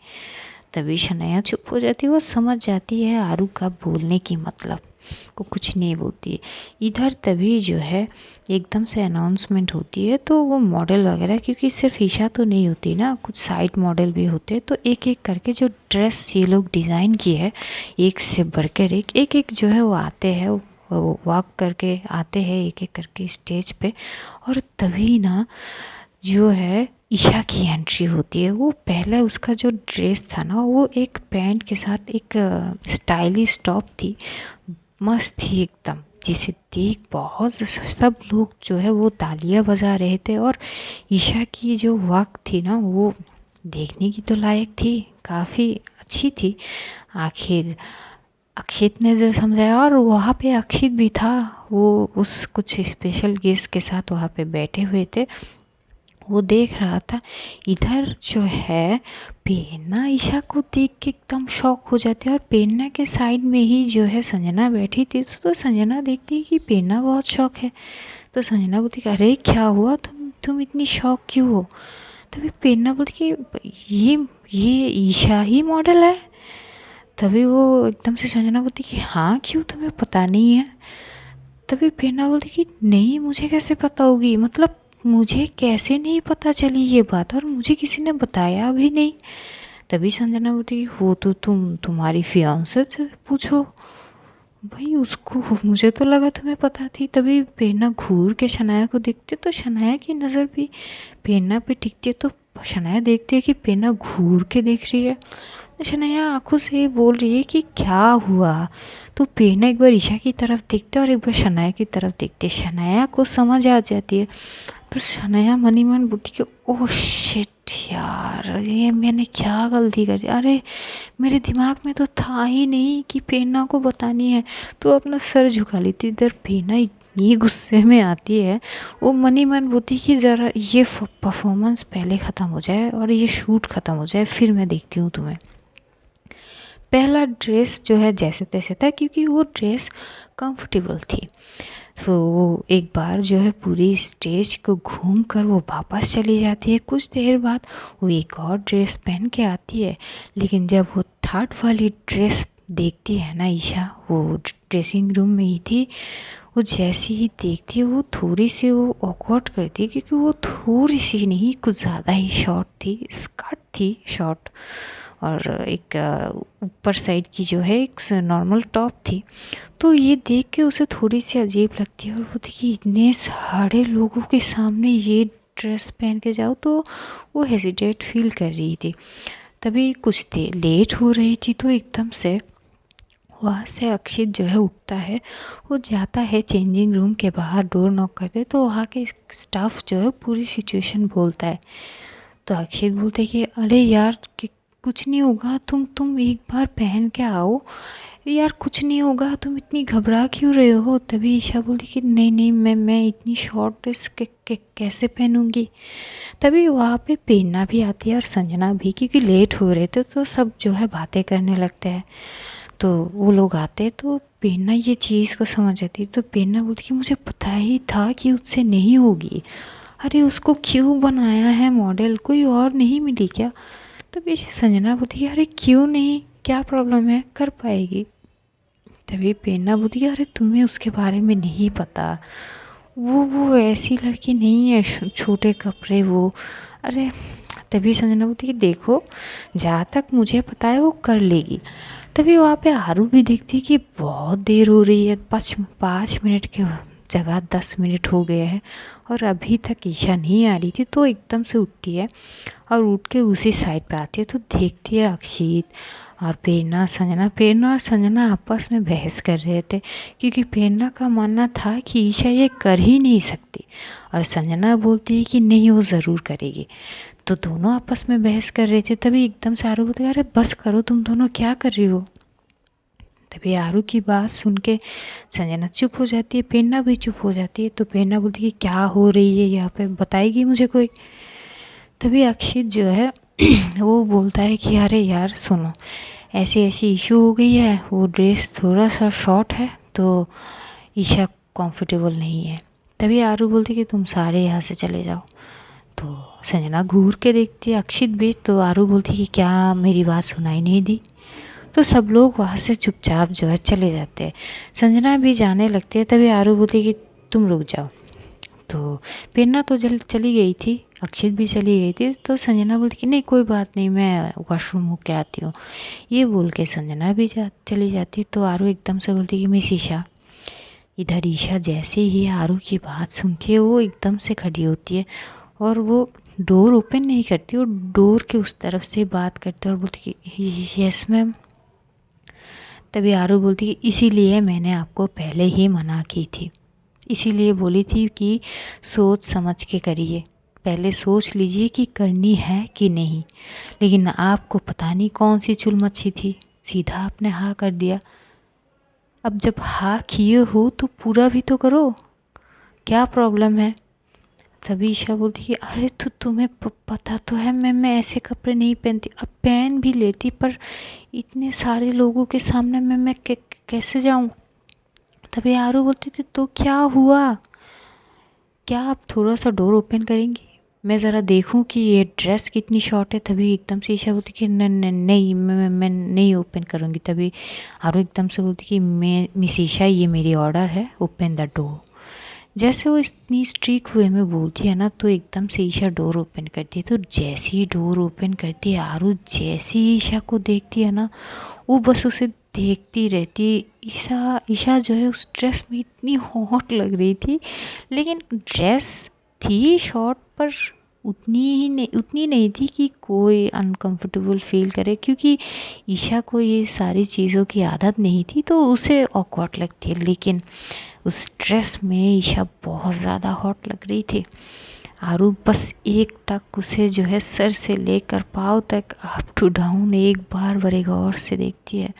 तभी शनाया चुप हो जाती है, वो समझ जाती है आरू का बोलने की मतलब, वो कुछ नहीं बोलती है। इधर तभी जो है एकदम से अनाउंसमेंट होती है। तो वो मॉडल वगैरह, क्योंकि सिर्फ ईशा तो नहीं होती ना, कुछ साइड मॉडल भी होते हैं। तो एक एक करके जो ड्रेस ये लोग डिज़ाइन की है एक से बढ़कर एक जो है वो आते हैं। वॉक करके आते हैं एक एक करके स्टेज पे। और तभी ना जो है ईशा की एंट्री होती है। वो पहले उसका जो ड्रेस था ना वो एक पैंट के साथ एक स्टाइलिश टॉप थी, मस्त थी एकदम, जिसे देख बहुत सब लोग जो है वो तालियां बजा रहे थे। और ईशा की जो वॉक थी ना वो देखने की तो लायक थी, काफ़ी अच्छी थी। आखिर अक्षित ने जो समझाया, और वहाँ पे अक्षित भी था, वो उस कुछ स्पेशल गेस्ट के साथ वहाँ पे बैठे हुए थे, वो देख रहा था। इधर जो है पेन्ना ईशा को देख के एकदम शॉक हो जाती है। और पेन्ना के साइड में ही जो है संजना बैठी थी, तो संजना देखती है कि पेन्ना बहुत शॉक है। तो संजना बोलती कि अरे क्या हुआ, तुम इतनी शॉक क्यों हो। तभी पेन्ना बोलती कि ये ईशा ही मॉडल है। तभी वो एकदम से संजना बोलती कि हाँ क्यों, तुम्हें पता नहीं है। तभी पेन्ना बोलती कि नहीं, मुझे कैसे पता होगी, मतलब मुझे कैसे नहीं पता चली ये बात, और मुझे किसी ने बताया भी नहीं। तभी संजना बोलती कि वो तो तुम्हारी फियांसे से पूछो भाई उसको, मुझे तो लगा तुम्हें पता थी। तभी पेन्ना घूर के शनाया को देखते तो शनाया की नज़र भी पेन्ना पे टिकती है। तो शनाया देखती है कि पेन्ना घूर के देख रही है। तो शनाया आंखों से बोल रही है कि क्या हुआ। तो पेन्ना एक बार ईशा की तरफ देखते और एक बार शनाया की तरफ देखते। शनाया को समझ आ जाती है। तो शनाया मनी मन बोलती कि ओह शिट यार, ये मैंने क्या गलती कर दी। अरे मेरे दिमाग में तो था ही नहीं कि पेन्ना को बतानी है। तो अपना सर झुका लेती। इधर पेन्ना इतनी गुस्से में आती है, वो मनी मन बोलती कि ज़रा ये परफॉर्मेंस पहले ख़त्म हो जाए और ये शूट ख़त्म हो जाए, फिर मैं देखती हूँ तुम्हें। पहला ड्रेस जो है जैसे तैसे था, क्योंकि वो ड्रेस कंफर्टेबल थी। तो वो एक बार जो है पूरी स्टेज को घूम कर वो वापस चली जाती है। कुछ देर बाद वो एक और ड्रेस पहन के आती है। लेकिन जब वो थर्ड वाली ड्रेस देखती है ना ईशा, वो ड्रेसिंग रूम में ही थी, वो जैसे ही देखती है वो थोड़ी सी वो ऑकवर्ड करती है, क्योंकि वो थोड़ी सी नहीं कुछ ज़्यादा ही शॉर्ट थी, स्कर्ट थी शॉर्ट, और एक ऊपर साइड की जो है एक नॉर्मल टॉप थी। तो ये देख के उसे थोड़ी सी अजीब लगती है। और वो देखिए इतने सारे लोगों के सामने ये ड्रेस पहन के जाओ, तो वो हेजिटेट फील कर रही थी। तभी कुछ देर लेट हो रही थी, तो एकदम से वहाँ से अक्षित जो है उठता है। वो जाता है चेंजिंग रूम के बाहर, डोर नॉक करते, तो वहाँ के स्टाफ जो है पूरी सिचुएशन बोलता है। तो अक्षित बोलते कि अरे यार कुछ नहीं होगा, तुम एक बार पहन के आओ यार, कुछ नहीं होगा, तुम इतनी घबरा क्यों रहे हो। तभी ईशा बोली कि नहीं नहीं, मैं इतनी शॉर्ट ड्रेस कैसे पहनूंगी। तभी वहाँ पे पेन्ना भी आती है और संजना भी, क्योंकि लेट हो रहे थे तो सब जो है बातें करने लगते हैं। तो वो लोग आते तो पेन्ना ये चीज़ को समझ जाती। तो पेन्ना बोलती कि मुझे पता ही था कि उससे नहीं होगी। अरे उसको क्यों बनाया है मॉडल, कोई और नहीं मिली क्या। तभी संजना बोलती कि अरे क्यों नहीं, क्या प्रॉब्लम है, कर पाएगी। तभी पेन्ना बोलती अरे तुम्हें उसके बारे में नहीं पता, वो ऐसी लड़की नहीं है, छोटे कपड़े वो। अरे तभी संजना बोलती कि देखो जहाँ तक मुझे पता है वो कर लेगी। तभी वहाँ पे आरू भी देखती कि बहुत देर हो रही है, 5 मिनट के जगह 10 मिनट हो गए हैं और अभी तक ईशा नहीं आ रही थी। तो एकदम से उठती है और उठ के उसी साइड पे आती है। तो देखती है अक्षित और पेन्ना और संजना आपस में बहस कर रहे थे, क्योंकि पेन्ना का मानना था कि ईशा ये कर ही नहीं सकती, और संजना बोलती है कि नहीं वो ज़रूर करेगी। तो दोनों आपस में बहस कर रहे थे। तभी एकदम से आरू बोलती अरे बस करो, तुम दोनों क्या कर रही हो। तभी आरू की बात सुन के संजना चुप हो जाती है, पेन्ना भी चुप हो जाती है। तो पेन्ना बोलती है क्या हो रही है यहाँ पे, बताएगी मुझे कोई। तभी अक्षित जो है वो बोलता है कि अरे यार सुनो, ऐसी ऐसी इशू हो गई है, वो ड्रेस थोड़ा सा शॉर्ट है तो ईशा कंफर्टेबल नहीं है। तभी आरू बोलती कि तुम सारे यहाँ से चले जाओ। तो संजना घूर के देखती है अक्षित भी। तो आरू बोलती कि क्या मेरी बात सुनाई नहीं दी। तो सब लोग वहाँ से चुपचाप जो है चले जाते हैं, संजना भी जाने लगती है। तभी आरू बोलती कि तुम रुक जाओ। तो पेन्ना तो चली गई थी, अक्षित भी चली गई थी। तो संजना बोलती कि नहीं कोई बात नहीं, मैं वॉशरूम होके आती हूँ। ये बोल के संजना भी चली जाती। तो आरू एकदम से बोलती कि मिस ईशा इधर ईशा जैसे ही आरू की बात सुनती है वो एकदम से खड़ी होती है और वो डोर ओपन नहीं करती, वो डोर के उस तरफ से बात करते और बोलती कि यस मैम। तभी आरू बोलती कि इसीलिए मैंने आपको पहले ही मना की थी, इसीलिए बोली थी कि सोच समझ के करिए, पहले सोच लीजिए कि करनी है कि नहीं। लेकिन आपको पता नहीं कौन सी चुल मची थी, सीधा आपने हाँ कर दिया। अब जब हाँ किए हो तो पूरा भी तो करो, क्या प्रॉब्लम है। तभी ईशा बोलती कि अरे तो तुम्हें पता तो है मैं ऐसे कपड़े नहीं पहनती, अब पहन भी लेती पर इतने सारे लोगों के सामने मैं कैसे जाऊं। तभी आरू बोलती थी तो क्या हुआ, क्या आप थोड़ा सा डोर ओपन करेंगी, मैं ज़रा देखूं कि ये ड्रेस कितनी शॉर्ट है। तभी एकदम से ईशा बोलती कि नहीं मैं नहीं ओपन करूँगी। तभी आरू एकदम से बोलती कि मैं मिस ईशा ये मेरी ऑर्डर है, ओपन द डोर। जैसे वो इतनी स्ट्रिक वे में बोलती है ना तो एकदम से ईशा डोर ओपन करती है। तो जैसे ही डोर ओपन करती है आरू जैसे ही ईशा को देखती है ना वो बस उसे देखती रहती। ईशा जो है उस ड्रेस में इतनी हॉट लग रही थी, लेकिन ड्रेस थी शॉर्ट पर उतनी नहीं थी कि कोई अनकंफर्टेबल फील करे, क्योंकि ईशा को ये सारी चीज़ों की आदत नहीं थी तो उसे ऑकवर्ड लगती है। लेकिन उस ड्रेस में ईशा बहुत ज़्यादा हॉट लग रही थी। आरू बस एक टक उसे जो है सर से लेकर पाँव तक अप टू डाउन एक बार बड़े गौर से देखती है।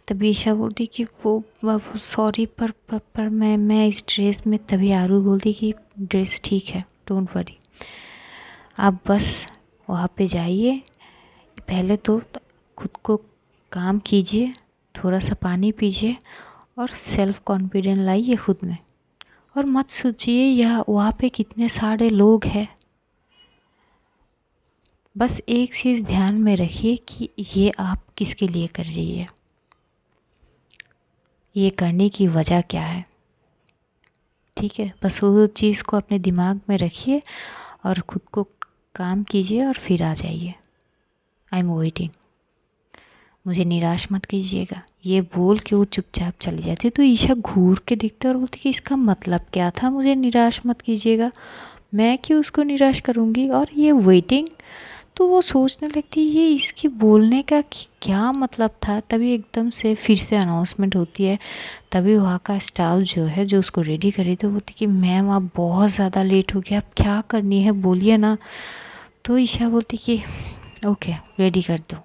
तभी ईशा बोलती कि वो सॉरी पर मैं इस ड्रेस में। तभी आरू बोलती कि ड्रेस ठीक है, डोंट वरी, आप बस वहाँ पे जाइए, पहले तो खुद को काम कीजिए, थोड़ा सा पानी पीजिए और सेल्फ कॉन्फिडेंस लाइए खुद में, और मत सोचिए यह वहाँ पे कितने सारे लोग हैं। बस एक चीज़ ध्यान में रखिए कि ये आप किसके लिए कर रही है, ये करने की वजह क्या है। ठीक है, बस वो चीज़ को अपने दिमाग में रखिए और खुद को काम कीजिए और फिर आ जाइए। आई एम वेटिंग, मुझे निराश मत कीजिएगा। ये बोल के वो चुपचाप चली जाती। तो ईशा घूर के देखते और बोलती कि इसका मतलब क्या था, मुझे निराश मत कीजिएगा, मैं क्यों उसको निराश करूँगी, और ये वेटिंग। तो वो सोचने लगती ये इसकी बोलने का क्या मतलब था। तभी एकदम से फिर से अनाउंसमेंट होती है। तभी वहाँ का स्टाफ जो है जो उसको रेडी करे तो बोलती कि मैम आप बहुत ज़्यादा लेट हो गया, आप क्या करनी है बोलिए ना। तो ईशा बोलती कि ओके रेडी कर दो।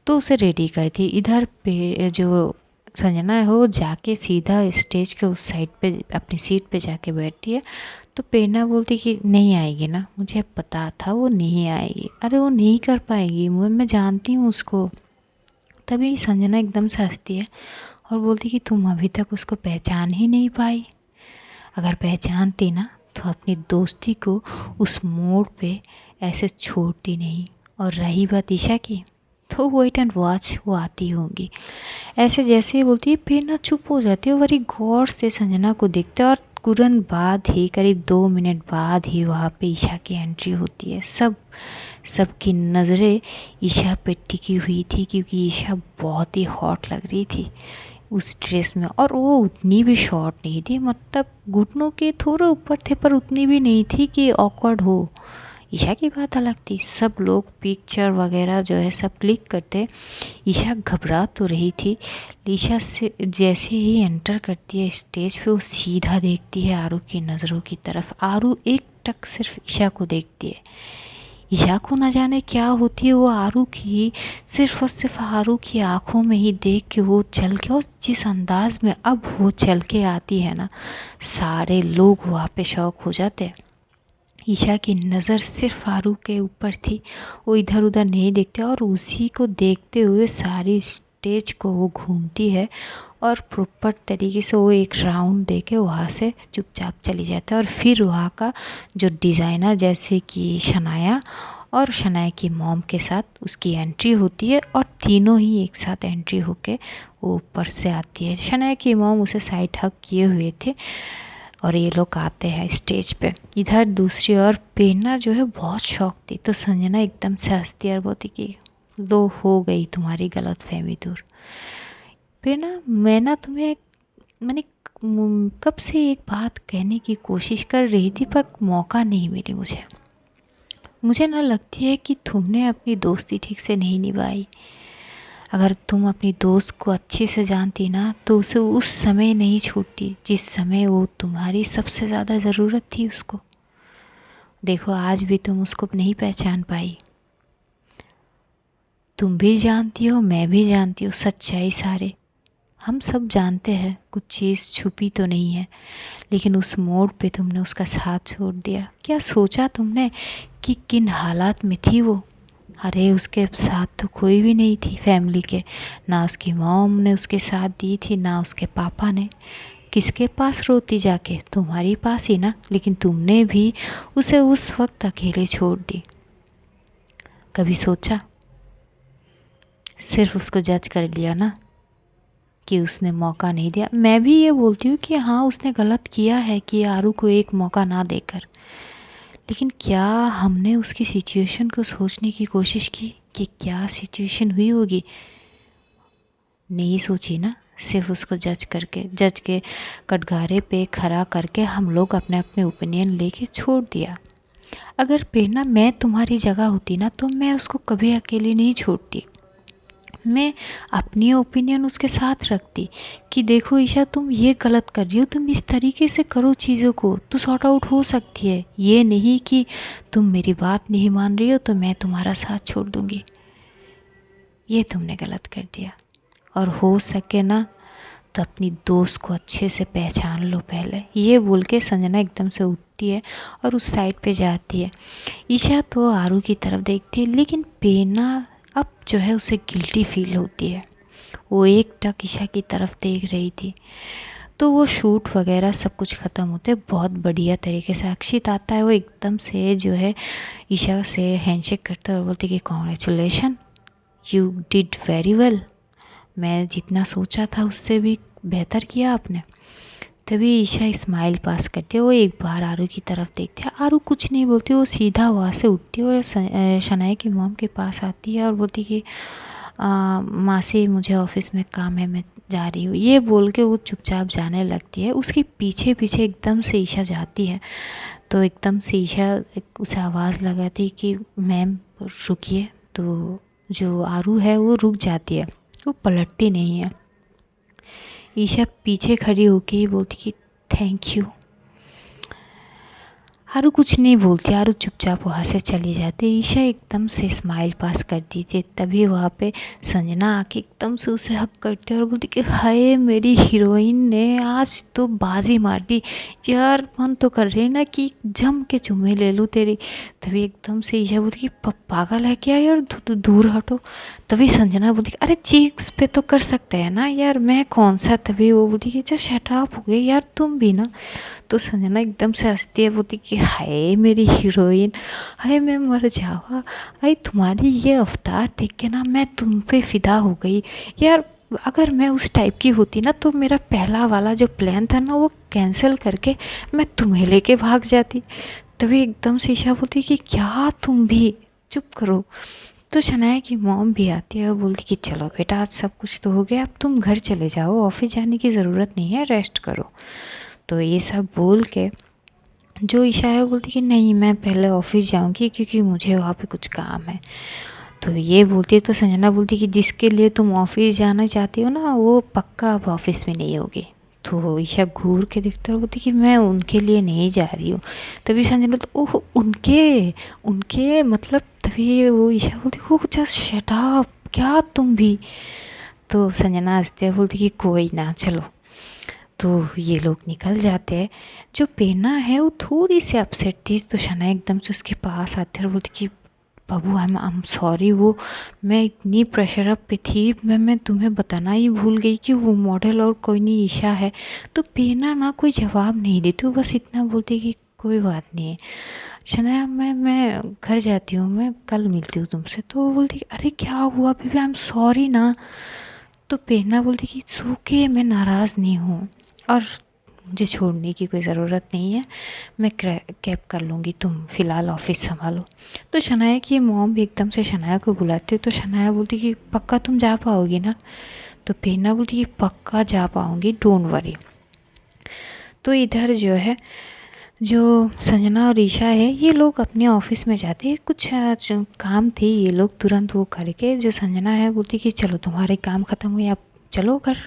तो उसे रेडी करती। इधर पे जो संजना है वो जाके सीधा स्टेज के उस साइड पे अपनी सीट पे जाके बैठती है। तो प्रेरणा बोलती कि नहीं आएगी ना, मुझे पता था वो नहीं आएगी, अरे वो नहीं कर पाएगी, मैं जानती हूँ उसको। तभी संजना एकदम से हंसती है और बोलती कि तुम अभी तक उसको पहचान ही नहीं पाई, अगर पहचानती ना तो अपनी दोस्ती को उस मोड़ पे ऐसे छोड़ती नहीं। और रही बात ईशा की, तो वेट एंड वॉच, वो आती होंगी। ऐसे जैसे ही बोलती है प्रेरणा चुप हो जाती है, बड़ी गौर से संजना को देखते हैं और तुरंत बाद ही करीब 2 मिनट बाद ही वहाँ पे ईशा की एंट्री होती है। सबकी नज़रें ईशा पे टिकी हुई थी क्योंकि ईशा बहुत ही हॉट लग रही थी उस ड्रेस में, और वो उतनी भी शॉर्ट नहीं थी, मतलब घुटनों के थोड़े ऊपर थे पर उतनी भी नहीं थी कि ऑकवर्ड हो। ईशा की बात अलग थी, सब लोग पिक्चर वगैरह जो है सब क्लिक करते। ईशा घबरा तो रही थी। ईशा से जैसे ही एंटर करती है स्टेज पे वो सीधा देखती है आरू की नज़रों की तरफ। आरू एक टक सिर्फ ईशा को देखती है। ईशा को न जाने क्या होती है वो आरू की, सिर्फ और सिर्फ आरू की आंखों में ही देख के वो चल के, और जिस अंदाज में अब वो चल के आती है ना सारे लोग वहाँ पे शौक हो जाते हैं। ईशा की नज़र सिर्फ आरू के ऊपर थी, वो इधर उधर नहीं देखते, और उसी को देखते हुए सारी स्टेज को वो घूमती है और प्रॉपर तरीके से वो एक राउंड दे के वहाँ से चुपचाप चली जाता है। और फिर वहाँ का जो डिज़ाइनर जैसे कि शनाया और शनाया की मॉम के साथ उसकी एंट्री होती है, और तीनों ही एक साथ एंट्री होके वो ऊपर से आती है। शनाया की मॉम उसे साइड हक किए हुए थे और ये लोग आते हैं स्टेज पे। इधर दूसरी ओर प्रेरणा जो है बहुत शौक थी, तो संजना एकदम से हंसती और बोलती कि लो हो गई तुम्हारी गलत फहमी दूर। प्रेरणा मैं ना तुम्हें मैंने कब से एक बात कहने की कोशिश कर रही थी पर मौका नहीं मिली मुझे ना लगती है कि तुमने अपनी दोस्ती ठीक से नहीं निभाई। अगर तुम अपनी दोस्त को अच्छे से जानती ना तो उसे उस समय नहीं छोड़ती जिस समय वो तुम्हारी सबसे ज़्यादा ज़रूरत थी उसको। देखो आज भी तुम उसको नहीं पहचान पाई। तुम भी जानती हो, मैं भी जानती हूँ, सच्चाई सारे हम सब जानते हैं, कुछ चीज़ छुपी तो नहीं है। लेकिन उस मोड़ पे तुमने उसका साथ छोड़ दिया। क्या सोचा तुमने कि किन हालात में थी वो? अरे उसके साथ तो कोई भी नहीं थी फैमिली के, ना उसकी मॉम ने उसके साथ दी थी ना उसके पापा ने। किसके पास रोती जाके? तुम्हारी पास ही ना। लेकिन तुमने भी उसे उस वक्त अकेले छोड़ दी। कभी सोचा? सिर्फ उसको जज कर लिया ना कि उसने मौका नहीं दिया। मैं भी ये बोलती हूँ कि हाँ उसने गलत किया है कि आरू को एक मौका ना देकर। लेकिन क्या हमने उसकी सिचुएशन को सोचने की कोशिश की कि क्या सिचुएशन हुई होगी? नहीं सोची ना। सिर्फ उसको जज के कटघरे पे खड़ा करके हम लोग अपने अपने ओपिनियन लेके छोड़ दिया। अगर प्रेरणा मैं तुम्हारी जगह होती ना तो मैं उसको कभी अकेले नहीं छोड़ती। मैं अपनी ओपिनियन उसके साथ रखती कि देखो ईशा तुम ये गलत कर रही हो, तुम इस तरीके से करो चीज़ों को तो सॉर्ट आउट हो सकती है। ये नहीं कि तुम मेरी बात नहीं मान रही हो तो मैं तुम्हारा साथ छोड़ दूँगी। ये तुमने गलत कर दिया। और हो सके ना तो अपनी दोस्त को अच्छे से पहचान लो पहले। ये बोल के संजना एकदम से उठती है और उस साइड पे जाती है। ईशा तो आरू की तरफ देखती है लेकिन प्रेरणा अब जो है उसे गिल्टी फील होती है। वो एक टक ईशा की तरफ देख रही थी। तो वो शूट वगैरह सब कुछ ख़त्म होते बहुत बढ़िया तरीके से अक्षित आता है। वो एकदम से जो है ईशा से हैंडशेक करता है और बोलती कि congratulation, you did very well. मैं जितना सोचा था उससे भी बेहतर किया आपने। तभी ईशा स्माइल पास करती है। वो एक बार आरू की तरफ देखती है। आरू कुछ नहीं बोलती, वो सीधा वहाँ से उठती है और शनाया की मॉम के पास आती है और बोलती कि मासी मुझे ऑफिस में काम है, मैं जा रही हूँ। ये बोल के वो चुपचाप जाने लगती है। उसके पीछे पीछे एकदम से ईशा जाती है तो एकदम से ईशा उसे आवाज़ लगाती कि मैम रुकिए। तो जो आरू है वो रुक जाती है, वो पलटती नहीं है। ईशा पीछे खड़ी होके ही बोलती कि थैंक यू। आरू कुछ नहीं बोलती, आरू चुपचाप वहाँ से चली जाती। ईशा एकदम से स्माइल पास कर दी थी। तभी वहाँ पे संजना आके एकदम से उसे हक करती है और बोलती कि हाय मेरी हीरोइन ने आज तो बाजी मार दी यार, मन तो कर रही ना कि जम के चुम्मे ले लूँ तेरी। तभी एकदम से ईशा बोलती कि पागल है क्या यार, दूर हटो। तभी संजना बोलती अरे चीक्स पे तो कर सकते हैं ना यार, मैं कौन सा। तभी वो बोलती कि अच्छा शट अप हो गए यार तुम भी ना। तो संजना एकदम से हंसती है, बोलती कि हाय मेरी हीरोइन, हाय मैं मर जावा। हाय तुम्हारी ये अवतार देख के ना मैं तुम पे फिदा हो गई यार। अगर मैं उस टाइप की होती ना तो मेरा पहला वाला जो प्लान था ना वो कैंसिल करके मैं तुम्हें लेके भाग जाती। तभी एकदम से ईशा बोलती कि क्या तुम भी चुप करो। तो शनाया की मॉम भी आती है और बोलती कि चलो बेटा आज सब कुछ तो हो गया, अब तुम घर चले जाओ, ऑफिस जाने की ज़रूरत नहीं है, रेस्ट करो। तो ये सब बोल के जो ईशा है वो बोलती कि नहीं मैं पहले ऑफिस जाऊंगी क्योंकि मुझे वहाँ पे कुछ काम है। तो ये बोलती है तो संजना बोलती कि जिसके लिए तुम ऑफिस जाना चाहती हो ना वो पक्का अब ऑफिस में नहीं होगी। तो ईशा घूर के देखता है, बोलती कि मैं उनके लिए नहीं जा रही हूँ। तभी संजना बोलती ओह उनके उनके मतलब। तभी वो ईशा बोलती वो जस्ट शट अप, क्या तुम भी। तो संजना हंसते हैं, बोलती कि कोई ना चलो। तो ये लोग निकल जाते हैं। जो प्रेरणा है वो थोड़ी सी अपसेट थी तो शना एकदम से उसके पास आती है और बोलती कि बाबू आई एम सॉरी, वो मैं इतनी प्रेशर अप पे थी, मैं तुम्हें बताना ही भूल गई कि वो मॉडल और कोई नहीं ईशा है। तो प्रेरणा ना कोई जवाब नहीं देती, वो बस इतना बोलती कि कोई बात नहीं है शनाया, मैं घर जाती हूँ, मैं कल मिलती हूँ तुमसे। तो वो बोलती अरे क्या हुआ बेबी, आई एम सॉरी ना। तो प्रेरणा बोलती कि इट्स ओके, मैं नाराज़ नहीं हूँ और मुझे छोड़ने की कोई ज़रूरत नहीं है, मैं कैब कर लूँगी, तुम फ़िलहाल ऑफिस संभालो। तो शनाया की मॉम भी एकदम से शनाया को बुलाती तो शनाया बोलती कि पक्का तुम जा पाओगी ना। तो प्रेरणा बोलती कि पक्का जा पाऊँगी, डोंट वरी। तो इधर जो है, जो संजना और ईशा है, ये लोग अपने ऑफिस में जाते हैं। कुछ जो काम थी, ये लोग तुरंत वो करके, जो संजना है बोलती कि चलो तुम्हारे काम ख़त्म हुए, आप चलो घर।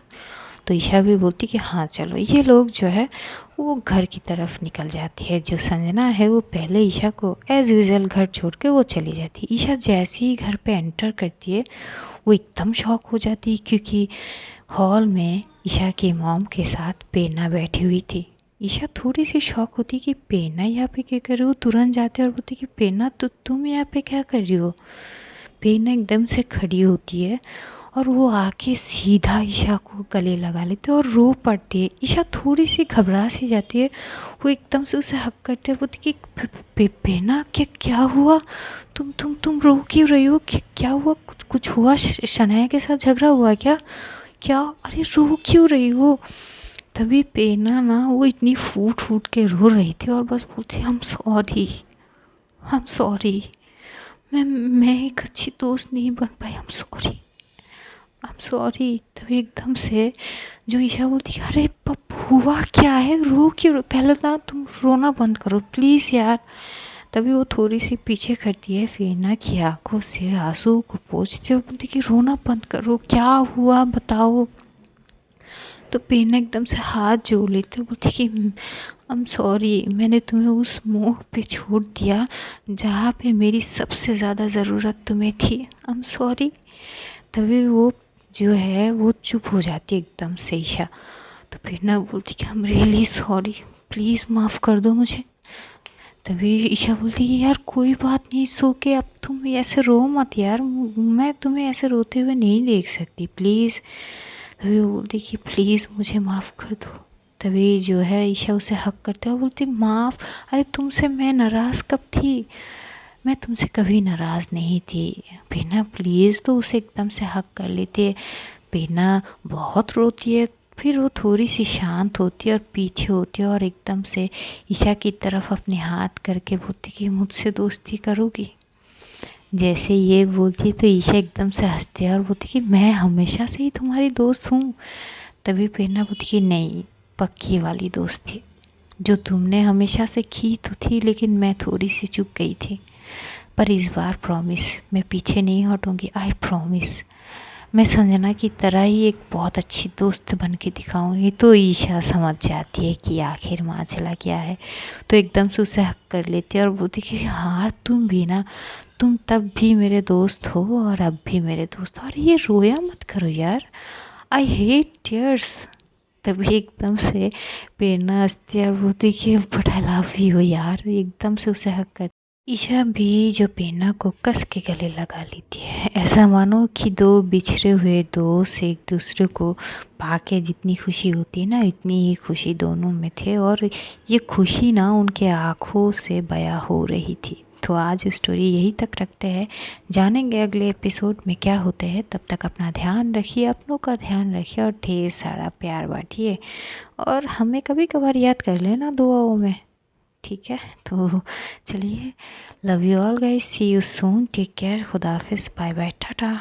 तो ईशा भी बोलती कि हाँ चलो। ये लोग जो है वो घर की तरफ निकल जाती है। जो संजना है वो पहले ईशा को एज़ यूज़ुअल घर छोड़ के वो चली जाती है। ईशा जैसे ही घर पे एंटर करती है वो एकदम शॉक हो जाती है, क्योंकि हॉल में ईशा की मॉम के साथ पेना बैठी हुई थी। ईशा थोड़ी सी शॉक होती कि पेना यहाँ पे क्या कर रही हो। तुरंत जाते और बोलती कि पेना तो तुम यहाँ पे क्या कर रही हो। पेना एकदम से खड़ी होती है और वो आके सीधा ईशा को गले लगा लेते और रो पड़ती है। ईशा थोड़ी सी घबरा सी जाती है। वो एकदम से उसे हक करते हैं, बोलती कि पेना क्या क्या हुआ, तुम रो क्यों रही हो, क्या हुआ, कुछ हुआ, शनाया के साथ झगड़ा हुआ क्या, क्या, अरे रो क्यों रही हो। तभी पेना ना वो इतनी फूट फूट के रो रही थी और बस बोलती I am sorry, I am sorry, मैं एक अच्छी दोस्त नहीं बन पाई, I am sorry, I am sorry. तभी एकदम से जो ईशा बोलती है अरे पप हुआ क्या है, रो क्यों, पहले ना तुम रोना बंद करो प्लीज़ यार। तभी वो थोड़ी सी पीछे करती है, फेना की आंखों से आंसू को पोंछती है, बोलती कि रोना बंद करो, क्या हुआ बताओ। तो पेना एकदम से हाथ जोड़ लेते, बोलती कि आई एम सॉरी, मैंने तुम्हें उस मोड़ पे छोड़ दिया जहाँ पे मेरी सबसे ज़्यादा ज़रूरत तुम्हें थी, आई एम सॉरी। तभी वो जो है वो चुप हो जाती है एकदम से ईशा। तो पेना बोलती कि I am really sorry, please माफ़ कर दो मुझे। तभी ईशा बोलती है यार कोई बात नहीं, सो के अब तुम ऐसे रो मत यार, मैं तुम्हें ऐसे रोते हुए नहीं देख सकती प्लीज़। तभी वो बोलती कि प्लीज़ मुझे माफ़ कर दो। तभी जो है ईशा उसे हक करते हुए बोलती माफ़, अरे तुमसे मैं नाराज़ कब थी, मैं तुमसे कभी नाराज़ नहीं थी पेना प्लीज़। तो उसे एकदम से हक कर लेती है। पेना बहुत रोती है, फिर वो थोड़ी सी शांत होती है और पीछे होती है और एकदम से ईशा की तरफ अपने हाथ करके बोलती कि मुझसे दोस्ती करोगी। जैसे ये बोलती तो ईशा एकदम से हंसती है और बोलती कि मैं हमेशा से ही तुम्हारी दोस्त हूँ। तभी पेना बोलती कि नहीं, पक्की वाली दोस्ती, जो तुमने हमेशा से की तो थी लेकिन मैं थोड़ी सी चुक गई थी, पर इस बार प्रॉमिस, मैं पीछे नहीं हटूँगी, आई प्रॉमिस, मैं संजना की तरह ही एक बहुत अच्छी दोस्त बन के दिखाऊँगी। तो ईशा समझ जाती है कि आखिर माँ चला गया है, तो एकदम से उसे हक कर लेती है और बोलती कि हाँ तुम भी ना, तुम तब भी मेरे दोस्त हो और अब भी मेरे दोस्त हो। अरे ये रोया मत करो यार, आई हेट टीयर्स। तभी एकदम से प्रेरणा हंसती है और बोलती कि बट आई लव यू यार, एकदम से उसे हक कर। ईशा भी जो पेना को कस के गले लगा लेती है, ऐसा मानो कि दो बिछड़े हुए दोस्त एक दूसरे को पाके जितनी खुशी होती है ना, इतनी ही खुशी दोनों में थे और ये खुशी ना उनके आँखों से बयां हो रही थी। तो आज स्टोरी यही तक रखते हैं, जानेंगे अगले एपिसोड में क्या होते हैं। तब तक अपना ध्यान रखिए, अपनों का ध्यान रखिए और ढेर सारा प्यार बांटिए और हमें कभी कभार याद कर लेना दुआओं में, ठीक है। तो चलिए, love you all guys, see you soon, take care, खुदा हाफिज़, बाय बाय, टाटा।